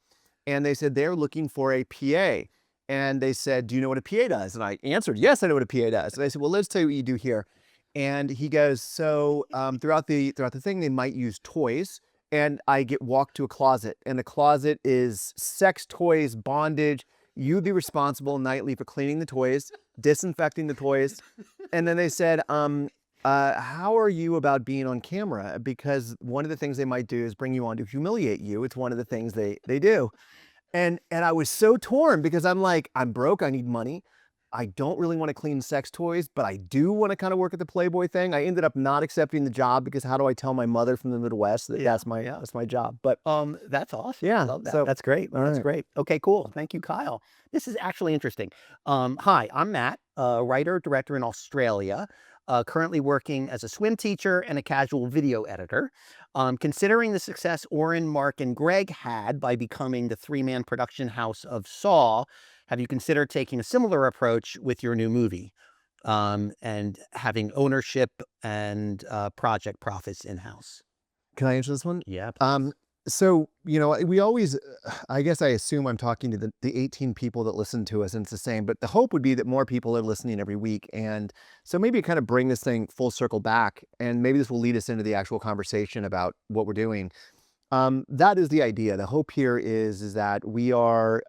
And they said they're looking for a PA. And they said, do you know what a PA does? And I answered, yes, I know what a PA does. And they said, well, let's tell you what you do here. And he goes, so throughout the thing, they might use toys. And I get walked to a closet. And the closet is sex toys, bondage. You'd be responsible nightly for cleaning the toys, disinfecting the toys. And then they said, how are you about being on camera? Because one of the things they might do is bring you on to humiliate you. It's one of the things they do. And I was so torn because I'm like, I'm broke. I need money. I don't really want to clean sex toys, but I do want to kind of work at the Playboy thing. I ended up not accepting the job because how do I tell my mother from the Midwest that that's my job? But that's awesome. yeah, I love that. so That's great. all That's right. great. Okay, cool. Thank you, Kyle. This is actually interesting. Hi, I'm Matt, writer, director in Australia, currently working as a swim teacher and a casual video editor. Considering the success Oren, Mark, and Greg had by becoming the three-man production house of Saw, have you considered taking a similar approach with your new movie and having ownership and project profits in-house? Can I answer this one? Yeah. So, we always, I guess I assume I'm talking to the 18 people that listen to us, and it's the same, but the hope would be that more people are listening every week. And so maybe kind of bring this thing full circle back, and maybe this will lead us into the actual conversation about what we're doing. That is the idea. The hope here is that we are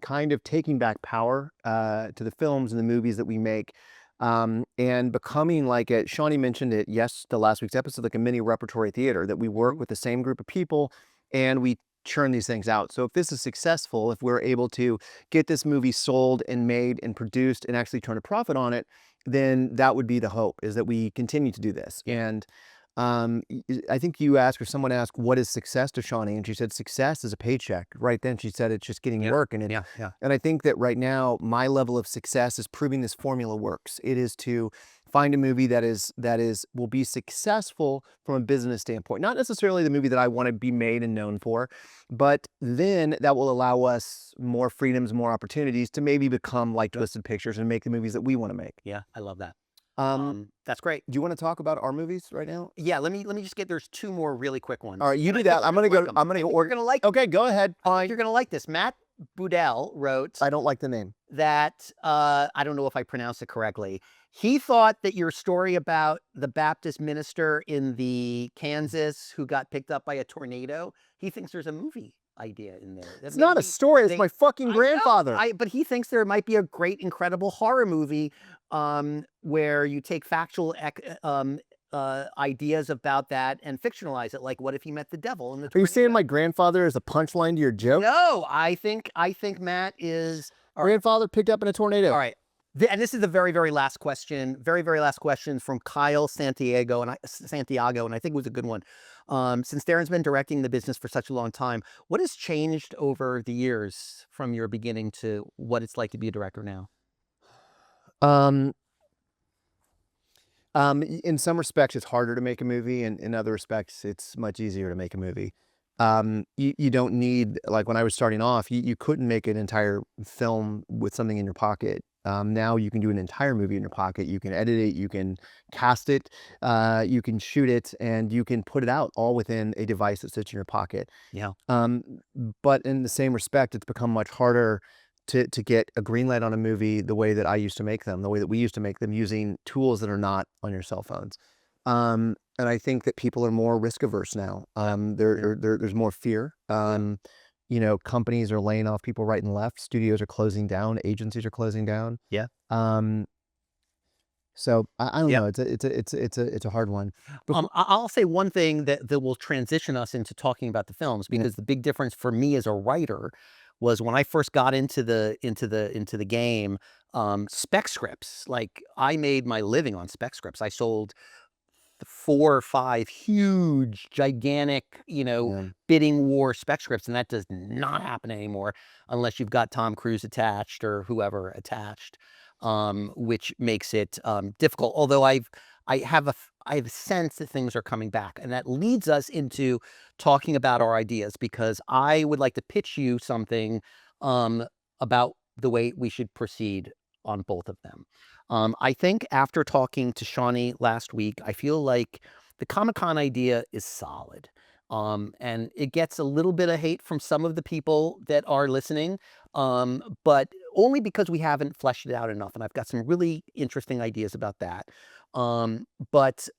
kind of taking back power to the films and the movies that we make, and becoming like a, Shawnee mentioned it, yes, the last week's episode, like a mini repertory theater, that we work with the same group of people and we churn these things out. So if this is successful, if we're able to get this movie sold and made and produced and actually turn a profit on it, then that would be the hope, is that we continue to do this. And I think you asked, or someone asked, what is success to Shawnee? And she said, success is a paycheck. Right then she said, it's just getting work. And and I think that right now, my level of success is proving this formula works. It is to find a movie that will be successful from a business standpoint. Not necessarily the movie that I want to be made and known for, but then that will allow us more freedoms, more opportunities to maybe become like Twisted Pictures and make the movies that we want to make. Yeah, I love that. That's great. Do you want to talk about our movies right now? Yeah, let me just get, there's two more really quick ones. All right, you do that. You're gonna like. Okay, go ahead. You're gonna like this. Matt Boudel wrote. I don't like the name. That I don't know if I pronounced it correctly. He thought that your story about the Baptist minister in the Kansas who got picked up by a tornado, he thinks there's a movie idea in there. It's not a story. It's my fucking grandfather. But he thinks there might be a great, incredible horror movie where you take factual ideas about that and fictionalize it. Like, what if he met the devil in the tornado? Are you saying my grandfather is a punchline to your joke? No, I think Matt is... Grandfather picked up in a tornado. All right. And this is the very, very last question. Very, very last question from Kyle Santiago, and I think it was a good one. Since Darren's been directing the business for such a long time, what has changed over the years from your beginning to what it's like to be a director now? In some respects, it's harder to make a movie, and in other respects, it's much easier to make a movie. You don't need, like when I was starting off, you couldn't make an entire film with something in your pocket. Now you can do an entire movie in your pocket. You can edit it, you can cast it, you can shoot it, and you can put it out all within a device that sits in your pocket. Yeah. But in the same respect, it's become much harder to get a green light on a movie the way that I used to make them, the way that we used to make them, using tools that are not on your cell phones. And I think that people are more risk averse now. There's more fear. Companies are laying off people right and left. Studios are closing down. Agencies are closing down. Yeah. So I don't know. It's a hard one. I'll say one thing that will transition us into talking about the films, because the big difference for me as a writer was when I first got into the game, spec scripts. Like, I made my living on spec scripts. I sold 4 or 5 huge, gigantic, bidding war spec scripts, and that does not happen anymore unless you've got Tom Cruise attached or whoever attached, which makes it difficult. Although I have a sense that things are coming back, and that leads us into talking about our ideas, because I would like to pitch you something about the way we should proceed on both of them. I think after talking to Shawnee last week, I feel like the Comic-Con idea is solid. And it gets a little bit of hate from some of the people that are listening, but only because we haven't fleshed it out enough. And I've got some really interesting ideas about that. What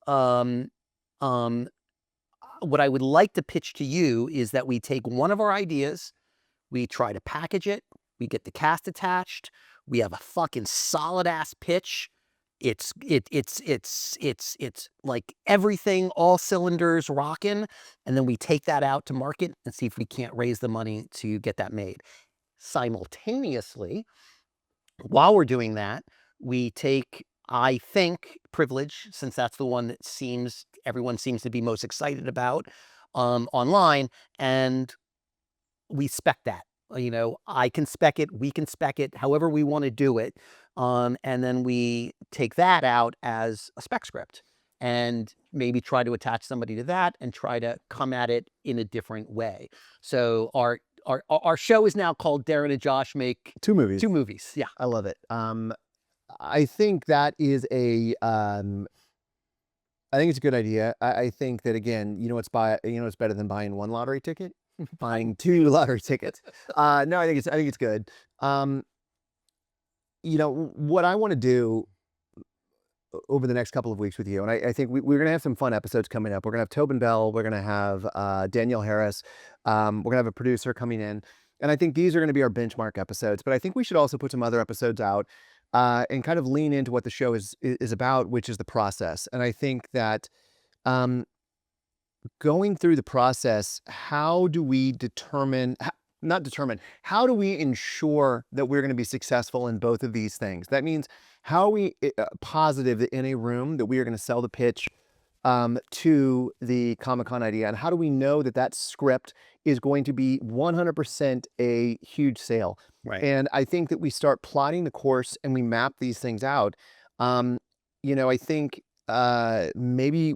I would like to pitch to you is that we take one of our ideas, we try to package it, we get the cast attached, we have a fucking solid ass pitch. It's like everything, all cylinders rocking, and then we take that out to market and see if we can't raise the money to get that made. Simultaneously, while we're doing that, we take, I think, Privilege, since that's the one that everyone seems to be most excited about online, and we spec that. I can spec it, we can spec it, however we want to do it. And then we take that out as a spec script and maybe try to attach somebody to that and try to come at it in a different way. So our show is now called Darren and Josh Make 2 movies. 2 movies. Yeah. I love it. I think that is I think it's a good idea. I think that, again, it's better than buying 1 lottery ticket? Buying 2 lottery tickets. No, I think it's good. What I want to do over the next couple of weeks with you. And I think we're going to have some fun episodes coming up. We're going to have Tobin Bell. We're going to have Danielle Harris. We're going to have a producer coming in. And I think these are going to be our benchmark episodes. But I think we should also put some other episodes out and kind of lean into what the show is about, which is the process. And I think that going through the process, how do we determine, not determine, how do we ensure that we're going to be successful in both of these things? That means how are we positive that in a room that we are going to sell the pitch to the Comic-Con idea? And how do we know that that script is going to be 100% a huge sale? Right. And I think that we start plotting the course and we map these things out. I think maybe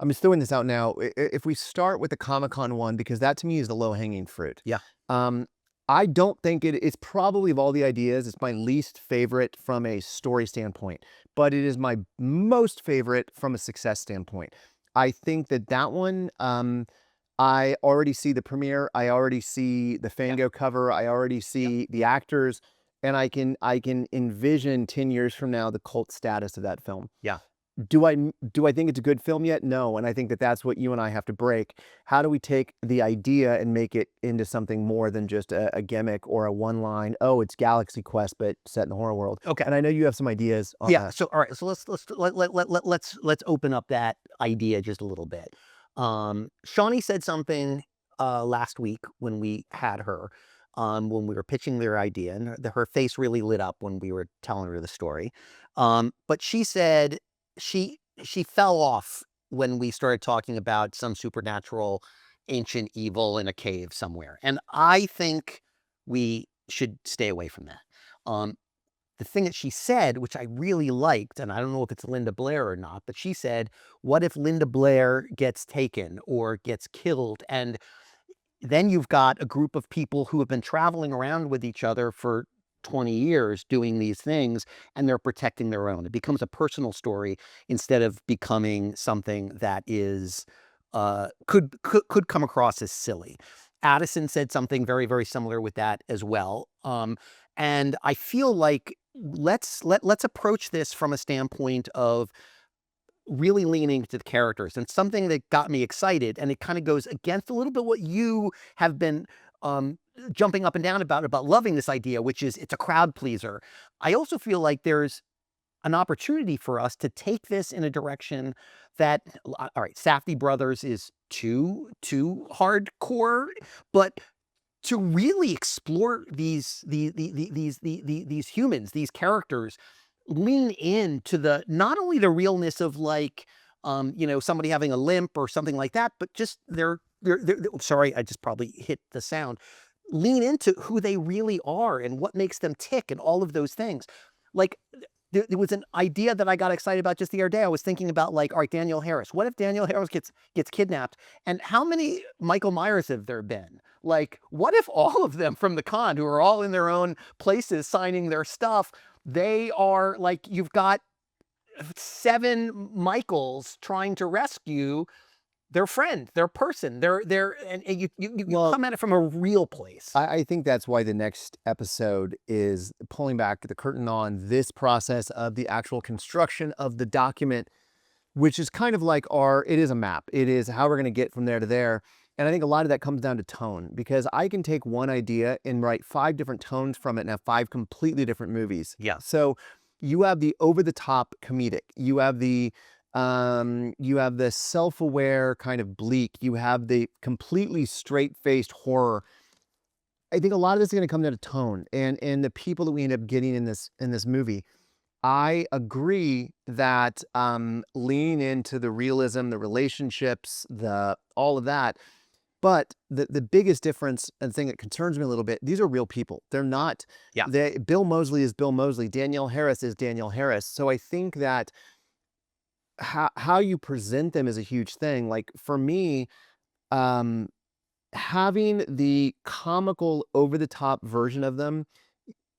I'm just throwing this out now. If we start with the Comic-Con one, because that to me is the low-hanging fruit. Yeah. I don't think it's probably of all the ideas, it's my least favorite from a story standpoint, but it is my most favorite from a success standpoint. I think that one, I already see the premiere. I already see the Fango cover. I already see the actors, and I can envision 10 years from now the cult status of that film. Yeah. Do I think it's a good film yet? No. And I think that that's what you and I have to break. How do we take the idea and make it into something more than just a gimmick or a one line, oh, it's Galaxy Quest, but set in the horror world. Okay. And I know you have some ideas on that. So, all right. So let's open up that idea just a little bit. Shawnee said something last week when we had her, when we were pitching their idea, and her face really lit up when we were telling her the story. But she said she fell off when we started talking about some supernatural ancient evil in a cave somewhere. And I think we should stay away from that. The thing that she said, which I really liked, and I don't know if it's Linda Blair or not, but she said, what if Linda Blair gets taken or gets killed? And then you've got a group of people who have been traveling around with each other for 20 years doing these things, and they're protecting their own. It becomes a personal story instead of becoming something that is could come across as silly. Addison said something very, very similar with that as well. And I feel like let's approach this from a standpoint of really leaning to the characters. And something that got me excited, and it kind of goes against a little bit what you have been jumping up and down about loving this idea, which is it's a crowd pleaser. I also feel like there's an opportunity for us to take this in a direction that, all right, Safdie Brothers is too hardcore, but to really explore these humans, these characters, lean into the not only the realness of like somebody having a limp or something like that, but just they're sorry, I just probably hit the sound. Lean into who they really are and what makes them tick and all of those things. Like there was an idea that I got excited about just the other day. I was thinking about like, all right, Danielle Harris. What if Danielle Harris gets kidnapped? And how many Michael Myers have there been? Like, what if all of them from the con, who are all in their own places signing their stuff, they are like, you've got 7 Michaels trying to rescue their friend, their person, and you come at it from a real place. I think that's why the next episode is pulling back the curtain on this process of the actual construction of the document, which is kind of like it is a map. It is how we're going to get from there to there. And I think a lot of that comes down to tone, because I can take one idea and write 5 different tones from it and have 5 completely different movies. Yeah. So you have the over-the-top comedic. You have the self-aware kind of bleak. You have the completely straight-faced horror. I think a lot of this is going to come down to tone and the people that we end up getting in this movie. I agree that leaning into the realism, the relationships, all of that. But the biggest difference and thing that concerns me a little bit, these are real people. They're not. Yeah. Bill Moseley is Bill Moseley. Danielle Harris is Danielle Harris. So I think that how you present them is a huge thing. Like for me, having the comical over-the-top version of them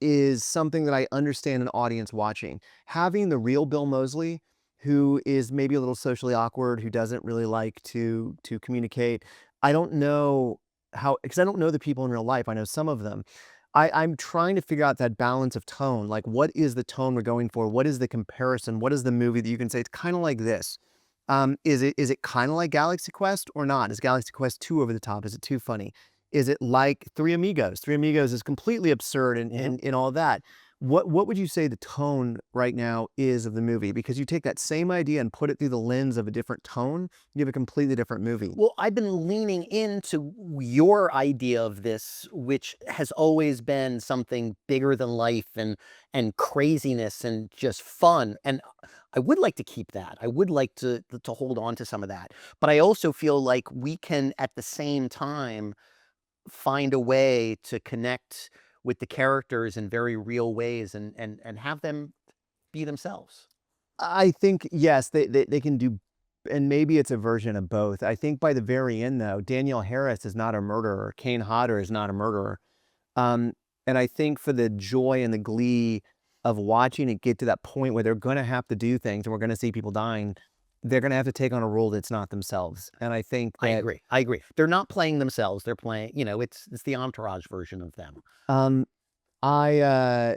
is something that I understand an audience watching. Having the real Bill Moseley, who is maybe a little socially awkward, who doesn't really like to communicate. I don't know how, because I don't know the people in real life. I know some of them. I'm trying to figure out that balance of tone. Like, what is the tone we're going for? What is the comparison? What is the movie that you can say it's kind of like this? Is it kind of like Galaxy Quest or not? Is Galaxy Quest too over the top? Is it too funny? Is it like Three Amigos? Three Amigos is completely absurd and all that. What would you say the tone right now is of the movie? Because you take that same idea and put it through the lens of a different tone, you have a completely different movie. Well, I've been leaning into your idea of this, which has always been something bigger than life and craziness and just fun. And I would like to keep that. I would like to hold on to some of that. But I also feel like we can at the same time find a way to connect with the characters in very real ways and have them be themselves. I think, yes, they can do, and maybe it's a version of both. I think by the very end, though, Danielle Harris is not a murderer. Kane Hodder is not a murderer. And I think for the joy and the glee of watching it get to that point where they're going to have to do things and we're going to see people dying, they're going to have to take on a role that's not themselves. And I think that, I agree. They're not playing themselves. They're playing, it's the entourage version of them. I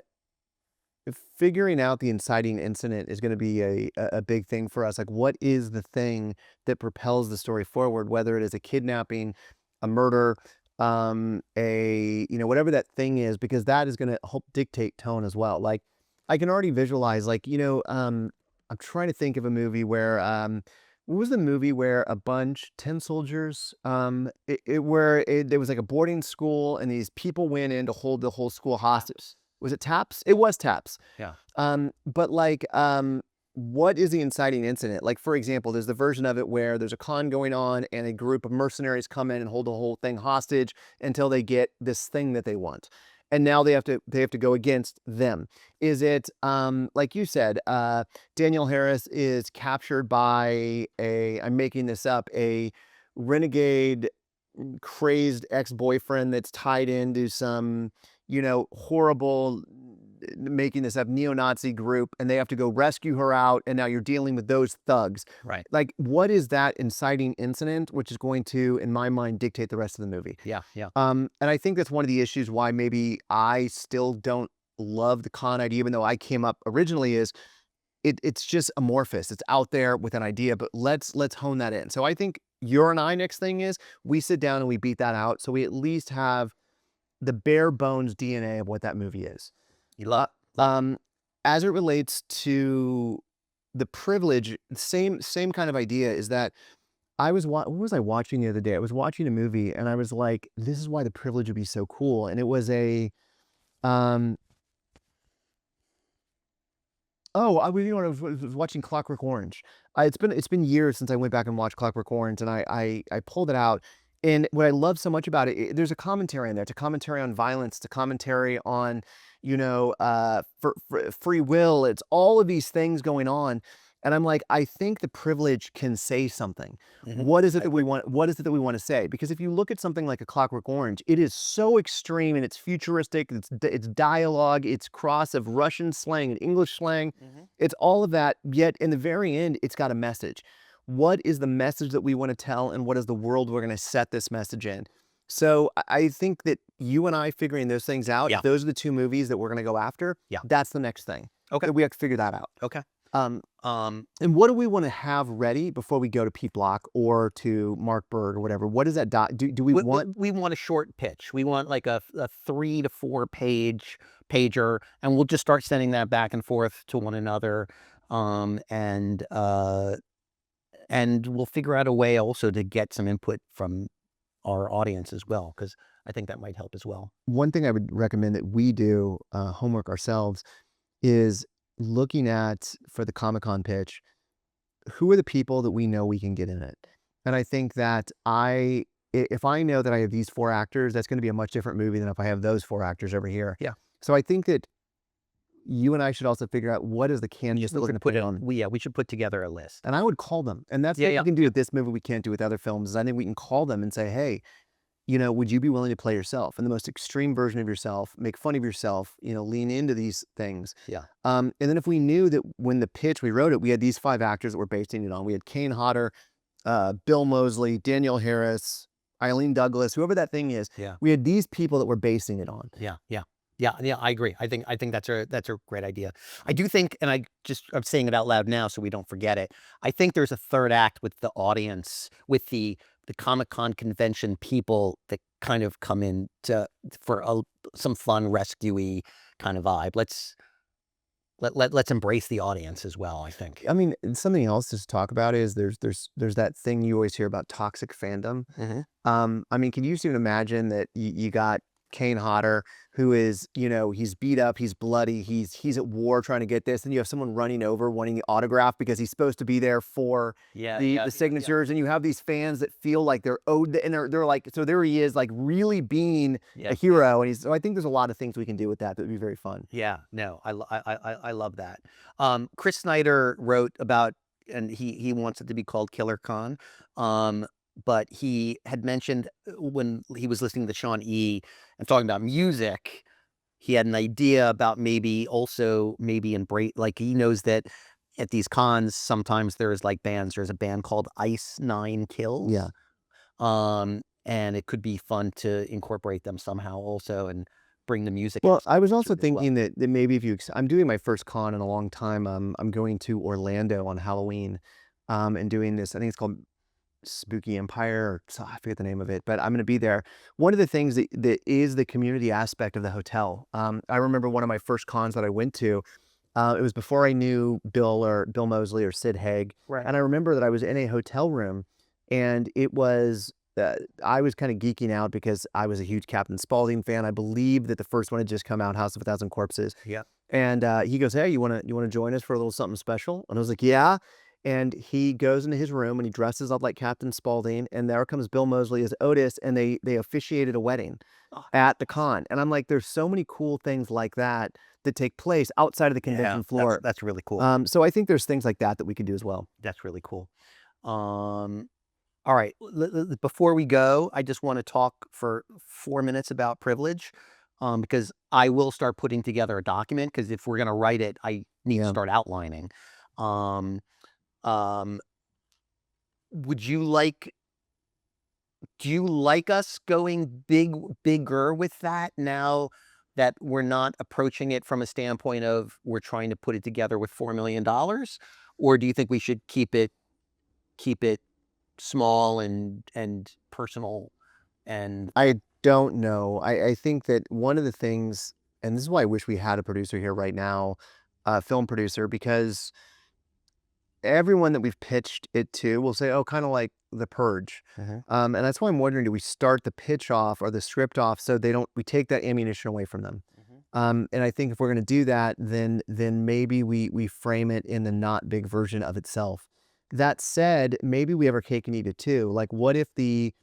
figuring out the inciting incident is going to be a big thing for us. Like, what is the thing that propels the story forward, whether it is a kidnapping, a murder, whatever that thing is, because that is going to help dictate tone as well. Like, I can already visualize, like, I'm trying to think of a movie where, what was the movie where a bunch, 10 soldiers, there was like a boarding school and these people went in to hold the whole school hostage. Was it Taps? It was Taps. Yeah. But like, what is the inciting incident? Like, for example, there's the version of it where there's a con going on and a group of mercenaries come in and hold the whole thing hostage until they get this thing that they want. And now they have to go against them. Is it, like you said, Danielle Harris is captured by I'm making this up, a renegade, crazed ex-boyfriend that's tied into some, horrible, making this up, neo-Nazi group, and they have to go rescue her out, and now you're dealing with those thugs. Right. Like, what is that inciting incident, which is going to, in my mind, dictate the rest of the movie? Yeah, yeah. And I think that's one of the issues why maybe I still don't love the con idea, even though I came up originally, is it's just amorphous. It's out there with an idea, but let's hone that in. So I think your and I next thing is we sit down and we beat that out, so we at least have the bare bones DNA of what that movie is. As it relates to the privilege, same kind of idea is that what was I watching the other day? I was watching a movie and I was like, this is why the privilege would be so cool. And it was I was watching Clockwork Orange. It's been years since I went back and watched Clockwork Orange, and I pulled it out. And what I love so much about it, there's a commentary in there. It's a commentary on violence. It's a commentary on, free will. It's all of these things going on. And I'm like, I think the privilege can say something. Mhm. What is it that we want? What is it that we want to say? Because if you look at something like A Clockwork Orange, it is so extreme and it's futuristic. It's dialogue. It's cross of Russian slang and English slang. Mhm. It's all of that. Yet in the very end, it's got a message. What is the message that we want to tell, and what is the world we're going to set this message in? So I think that you and I figuring those things out, Yeah. if those are the two movies that we're going to go after, Yeah. that's the next thing. Okay. That we have to figure that out. Okay. And what do we want to have ready before we go to Pete Block or to Mark Bird or whatever? What is that do we want? We want a short pitch. We want like a 3 to 4 pager, and we'll just start sending that back and forth to one another. And we'll figure out a way also to get some input from our audience as well, because I think that might help as well. One thing I would recommend that we do homework ourselves is looking at, for the Comic-Con pitch, who are the people that we know we can get in it. And I think that if I know that I have these 4 actors, that's going to be a much different movie than if I have those 4 actors over here. Yeah. So I think that you and I should also figure out what is the canvas that we're going to put it on. We should put together a list. And I would call them. And that's what we can do with this movie we can't do with other films. Is I think we can call them and say, hey, would you be willing to play yourself in the most extreme version of yourself, make fun of yourself, lean into these things. Yeah. And then if we knew that when the pitch, we wrote it, we had these 5 actors that we're basing it on. We had Kane Hodder, Bill Moseley, Danielle Harris, Eileen Douglas, whoever that thing is. Yeah. We had these people that were basing it on. Yeah, I agree. I think that's a great idea. I do think, and I'm saying it out loud now so we don't forget it. I think there's a third act with the audience, with the Comic-Con convention people that kind of come in for some fun rescue-y kind of vibe. Let's embrace the audience as well, I think. I mean, something else to talk about is there's that thing you always hear about toxic fandom. I mean, can you even imagine that you got Kane Hodder, who is, he's beat up, he's bloody, he's at war trying to get this, and you have someone running over wanting the autograph because he's supposed to be there for the signatures, and you have these fans that feel like they're owed, and they're like, so there he is, like really being a hero, and so I think there's a lot of things we can do with that would be very fun. Yeah, no, I love that. Chris Snyder wrote about, and he wants it to be called Killer Con. But he had mentioned when he was listening to Sean E. and talking about music, he had an idea about maybe embrace, like he knows that at these cons, sometimes there's like bands, there's a band called Ice Nine Kills. Yeah. And it could be fun to incorporate them somehow also and bring the music. Well, I was also thinking that maybe if I'm doing my first con in a long time, I'm going to Orlando on Halloween, and doing this, I think it's called Spooky Empire, or I forget the name of it, but I'm going to be there. One of the things that is the community aspect of the hotel. I remember one of my first cons that I went to, it was before I knew Bill Moseley or Sid Haig. Right. And I remember that I was in a hotel room, and it was, I was kind of geeking out because I was a huge Captain Spaulding fan. I believe that the first one had just come out, House of a Thousand Corpses. Yeah. And he goes, "Hey, you want to join us for a little something special?" And I was like, "Yeah." And he goes into his room and he dresses up like Captain Spaulding, and there comes Bill Moseley as Otis, and they officiated a wedding at the con. And I'm like, there's so many cool things like that take place outside of the convention floor. That's really cool. So I think there's things like that we can do as well. That's really cool. All right, before we go, I just want to talk for 4 minutes about privilege, because I will start putting together a document, because if we're going to write it, I need to start outlining. Do you like us going bigger with that now that we're not approaching it from a standpoint of we're trying to put it together with $4 million? Or do you think we should keep it small and personal? And I don't know. I think that one of the things, and this is why I wish we had a producer here right now, a film producer, because everyone that we've pitched it to will say, oh, kind of like The Purge. And that's why I'm wondering, do we start the pitch off or the script off so we take that ammunition away from them? And I think if we're going to do that, then maybe we frame it in the not big version of itself. That said, maybe we have our cake and eat it too. Like, what if the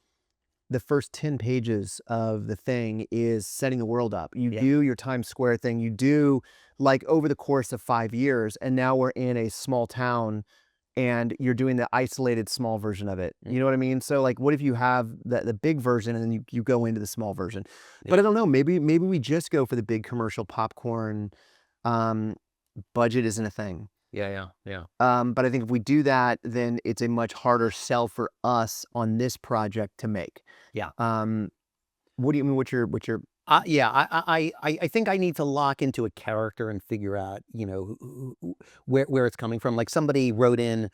first 10 pages of the thing is setting the world up? You do your Times Square thing, you do like over the course of 5 years, and now we're in a small town and you're doing the isolated small version of it. You know what I mean? So like, what if you have the big version and then you go into the small version? But I don't know, maybe we just go for the big commercial popcorn. Budget isn't a thing. Yeah. But I think if we do that, then it's a much harder sell for us on this project to make. Yeah. What do you mean? What's your? I think I need to lock into a character and figure out, where it's coming from. Like somebody wrote in,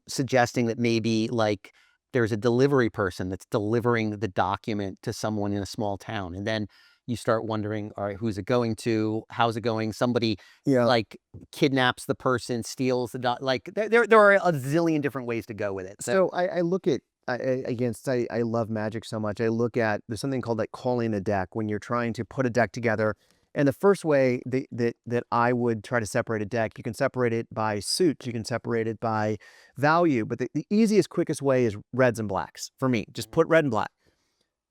suggesting that maybe like there's a delivery person that's delivering the document to someone in a small town, and then you start wondering, all right, who's it going to? How's it going? Somebody like kidnaps the person, steals the like there are a zillion different ways to go with it. So I look at, I love magic so much. I look at, there's something called like calling a deck when you're trying to put a deck together. And the first way that I would try to separate a deck, you can separate it by suits, you can separate it by value, but the easiest, quickest way is reds and blacks for me. Just put red and black.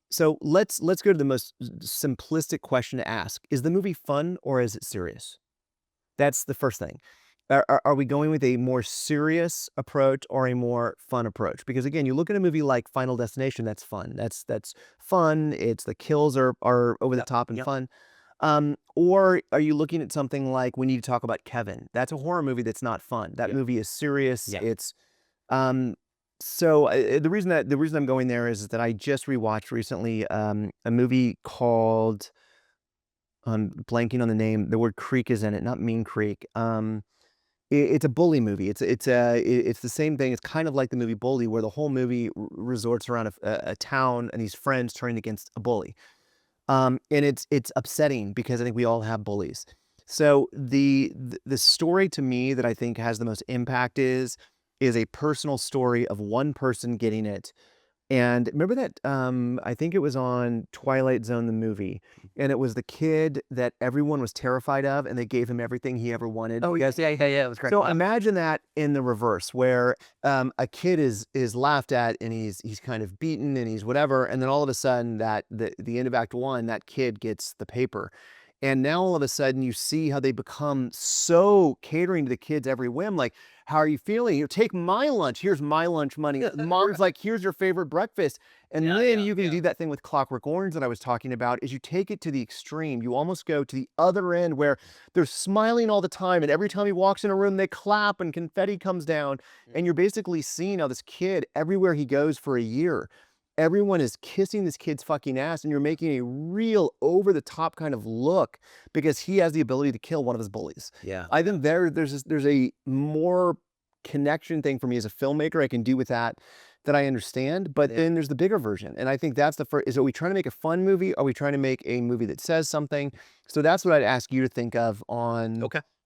So let's go to the most simplistic question to ask. Is the movie fun or is it serious? That's the first thing. Are we going with a more serious approach or a more fun approach? Because again, you look at a movie like Final Destination, that's fun. That's fun. It's the kills are over the top and fun. Or are you looking at something like We Need to Talk About Kevin? That's a horror movie that's not fun. That movie is serious. It's So the reason I'm going there is that I just rewatched recently a movie called, I'm blanking on the name. The word creek is in it, not Mean Creek. It's a bully movie. It's the same thing. It's kind of like the movie Bully, where the whole movie resorts around a town and these friends turning against a bully. And it's upsetting because I think we all have bullies. So the story to me that I think has the most impact is a personal story of one person getting it. And remember that I think it was on Twilight Zone, the movie, and it was the kid that everyone was terrified of, and they gave him everything he ever wanted. Oh yes, yeah, it was great. So Yeah. imagine that in the reverse, where a kid is laughed at and he's kind of beaten and he's whatever, and then all of a sudden that the end of Act One, that kid gets the paper, and now all of a sudden you see how they become so catering to the kid's every whim, like, how are you feeling? You take my lunch. Here's my lunch money. Mom's like, here's your favorite breakfast. And then you can do that thing with Clockwork Orange that I was talking about, is you take it to the extreme. You almost go to the other end where they're smiling all the time. And every time he walks in a room, they clap and confetti comes down. And you're basically seeing how this kid, everywhere he goes for a year, everyone is kissing this kid's fucking ass. And you're making a real over the top kind of look because he has the ability to kill one of his bullies. Yeah. I think there's a more connection thing for me as a filmmaker I can do with that I understand, but then there's the bigger version. And I think that's the first, is, are we trying to make a fun movie? Are we trying to make a movie that says something? So that's what I'd ask you to think of on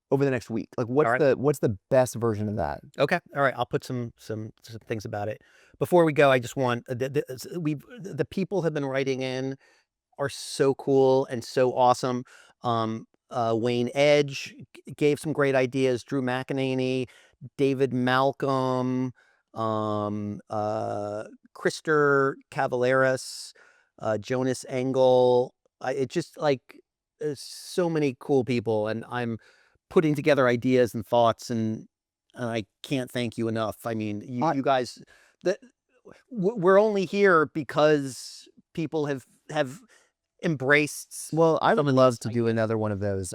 over the next week. Like what's the best version of that? Okay. All right. I'll put some things about it. Before we go, I just want the people have been writing in are so cool and so awesome. Wayne Edge gave some great ideas. Drew McEnany, David Malcolm, Krister Cavaleras, Jonas Engel. It just like there's so many cool people, and I'm putting together ideas and thoughts, and I can't thank you enough. I mean, you guys, we're only here because people have embraced. Well, I would love to do another one of those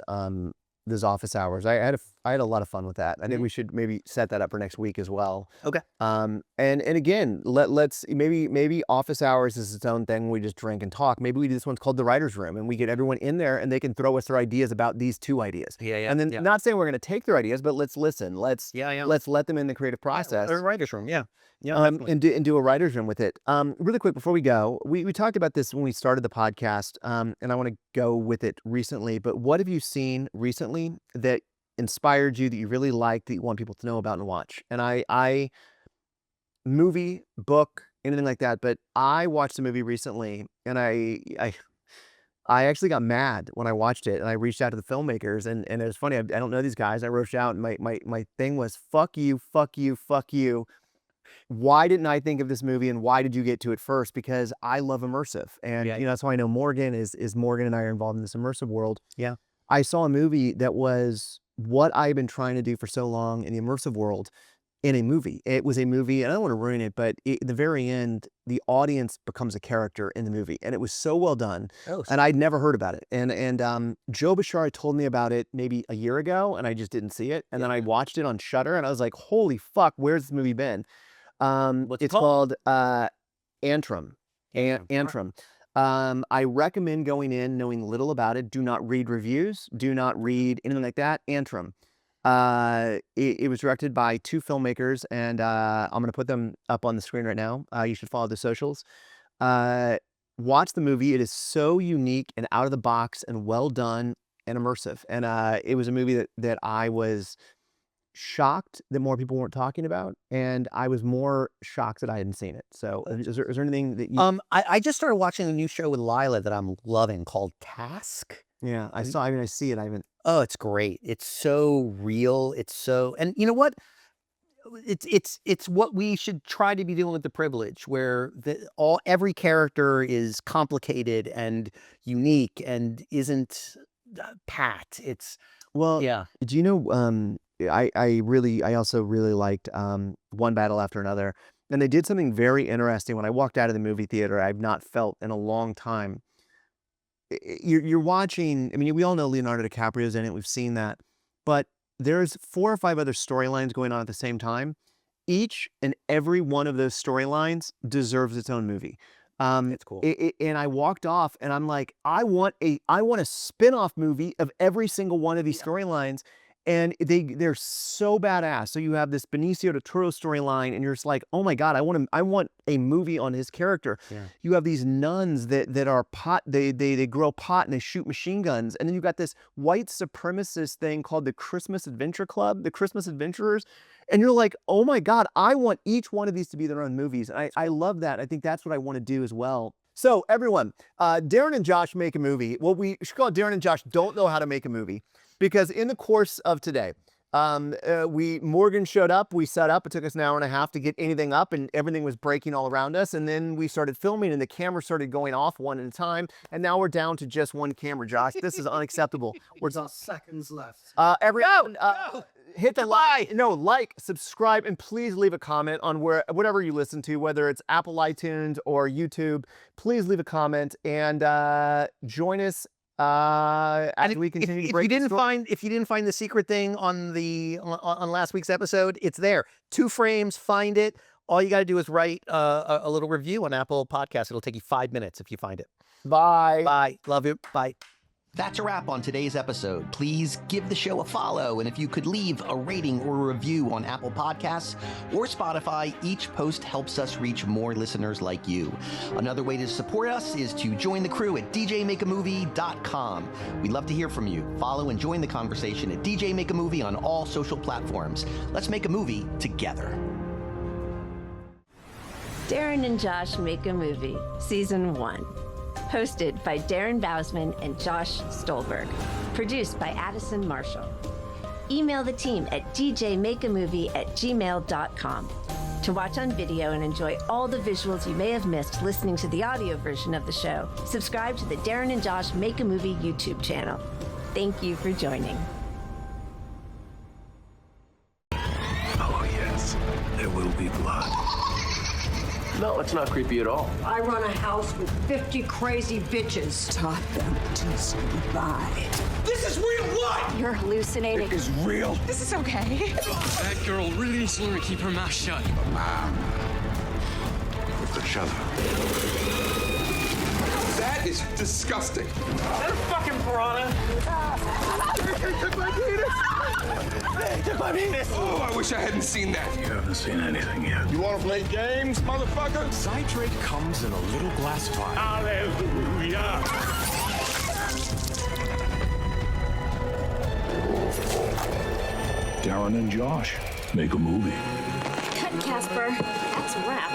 office hours. I had a lot of fun with that. I think we should maybe set that up for next week as well. Okay. And again, let's maybe office hours is its own thing. We just drink and talk. Maybe we do this one's called the writer's room, and we get everyone in there and they can throw us their ideas about these two ideas. Yeah. And then not saying we're going to take their ideas, but let's listen. Let's let them in the creative process. Or writer's room. Yeah. And do a writer's room with it. Really quick before we go, we talked about this when we started the podcast, and I want to go with it recently. But what have you seen recently that inspired you, that you really liked, that you want people to know about and watch? And I movie, book, anything like that. But I watched a movie recently, and I actually got mad when I watched it, and I reached out to the filmmakers, and it was funny. I don't know these guys. I wrote out, and my thing was, fuck you, fuck you, fuck you. Why didn't I think of this movie, and why did you get to it first? Because I love immersive, and that's why I know Morgan is Morgan and I are involved in this immersive world. Yeah. I saw a movie that was what I've been trying to do for so long in the immersive world in a movie. It was a movie, and I don't want to ruin it, but at the very end, the audience becomes a character in the movie, and it was so well done. And I'd never heard about it. And Joe Bashar told me about it maybe a year ago, and I just didn't see it. And then I watched it on Shudder, and I was like, holy fuck, where's this movie been? It's called Antrim. Antrim. I recommend going in knowing little about it. Do not read reviews. Do not read anything like that. Antrim. It was directed by two filmmakers, and I'm going to put them up on the screen right now. You should follow the socials. Watch the movie. It is so unique and out of the box and well done and immersive. And it was a movie that I was shocked that more people weren't talking about, and I was more shocked that I hadn't seen it. So is there anything that you I just started watching a new show with Lila that I'm loving called Task. I see it. I haven't. Oh, it's great. It's so real. It's so, and you know what? It's what we should try to be doing with The Privilege, where every character is complicated and unique and isn't pat. It's Do you know? I also really liked One Battle After Another, and they did something very interesting. When I walked out of the movie theater, I've not felt in a long time. You're watching. I mean, we all know Leonardo DiCaprio's in it. We've seen that, but there's 4 or 5 other storylines going on at the same time, each and every one of those storylines deserves its own movie. It's cool. And I walked off and I'm like, I want a spin-off movie of every single one of these storylines. And they're so badass. So you have this Benicio del Toro storyline, and you're just like, oh my God, I want a movie on his character. Yeah. You have these nuns that are they grow pot and they shoot machine guns. And then you got this white supremacist thing called the Christmas Adventure Club, the Christmas Adventurers. And you're like, oh my God, I want each one of these to be their own movies. And I love that. I think that's what I want to do as well. So everyone, Darren and Josh make a movie. Well, we should call it Darren and Josh Don't Know How to Make a Movie. Because in the course of today, Morgan showed up, we set up, it took us an hour and a half to get anything up, and everything was breaking all around us. And then we started filming and the camera started going off one at a time. And now we're down to just one camera, Josh. This is unacceptable. We're just seconds left. Everyone, hit the like, subscribe, and please leave a comment on whatever you listen to, whether it's Apple iTunes or YouTube. Please leave a comment and join us as we continue to break. If you didn't find the secret thing on last week's episode, it's there. 2 frames. Find it. All you got to do is write a little review on Apple Podcasts. It'll take you 5 minutes if you find it. Bye. Bye. Love you. Bye. That's a wrap on today's episode. Please give the show a follow, and if you could leave a rating or a review on Apple Podcasts or Spotify, each post helps us reach more listeners like you. Another way to support us is to join the crew at djmakeamovie.com. We'd love to hear from you. Follow and join the conversation at DJ Make a Movie on all social platforms. Let's make a movie together. Darren and Josh Make a Movie, Season 1. Hosted by Darren Bousman and Josh Stolberg. Produced by Addison Marshall. Email the team at djmakeamovie@gmail.com. To watch on video and enjoy all the visuals you may have missed listening to the audio version of the show, subscribe to the Darren and Josh Make a Movie YouTube channel. Thank you for joining. Oh, yes, there will be blood. No, it's not creepy at all. I run a house with 50 crazy bitches. Taught them to say goodbye. This is real life! You're hallucinating. It is real. This is okay. That girl really needs to learn to keep her mouth shut. A man with a shudder. That is disgusting. Is that a fucking piranha? They took my penis! Oh, I wish I hadn't seen that. You haven't seen anything yet. You want to play games, motherfucker? Citrate comes in a little glass vial. Hallelujah! Darren and Josh make a movie. Cut, Casper. That's a wrap.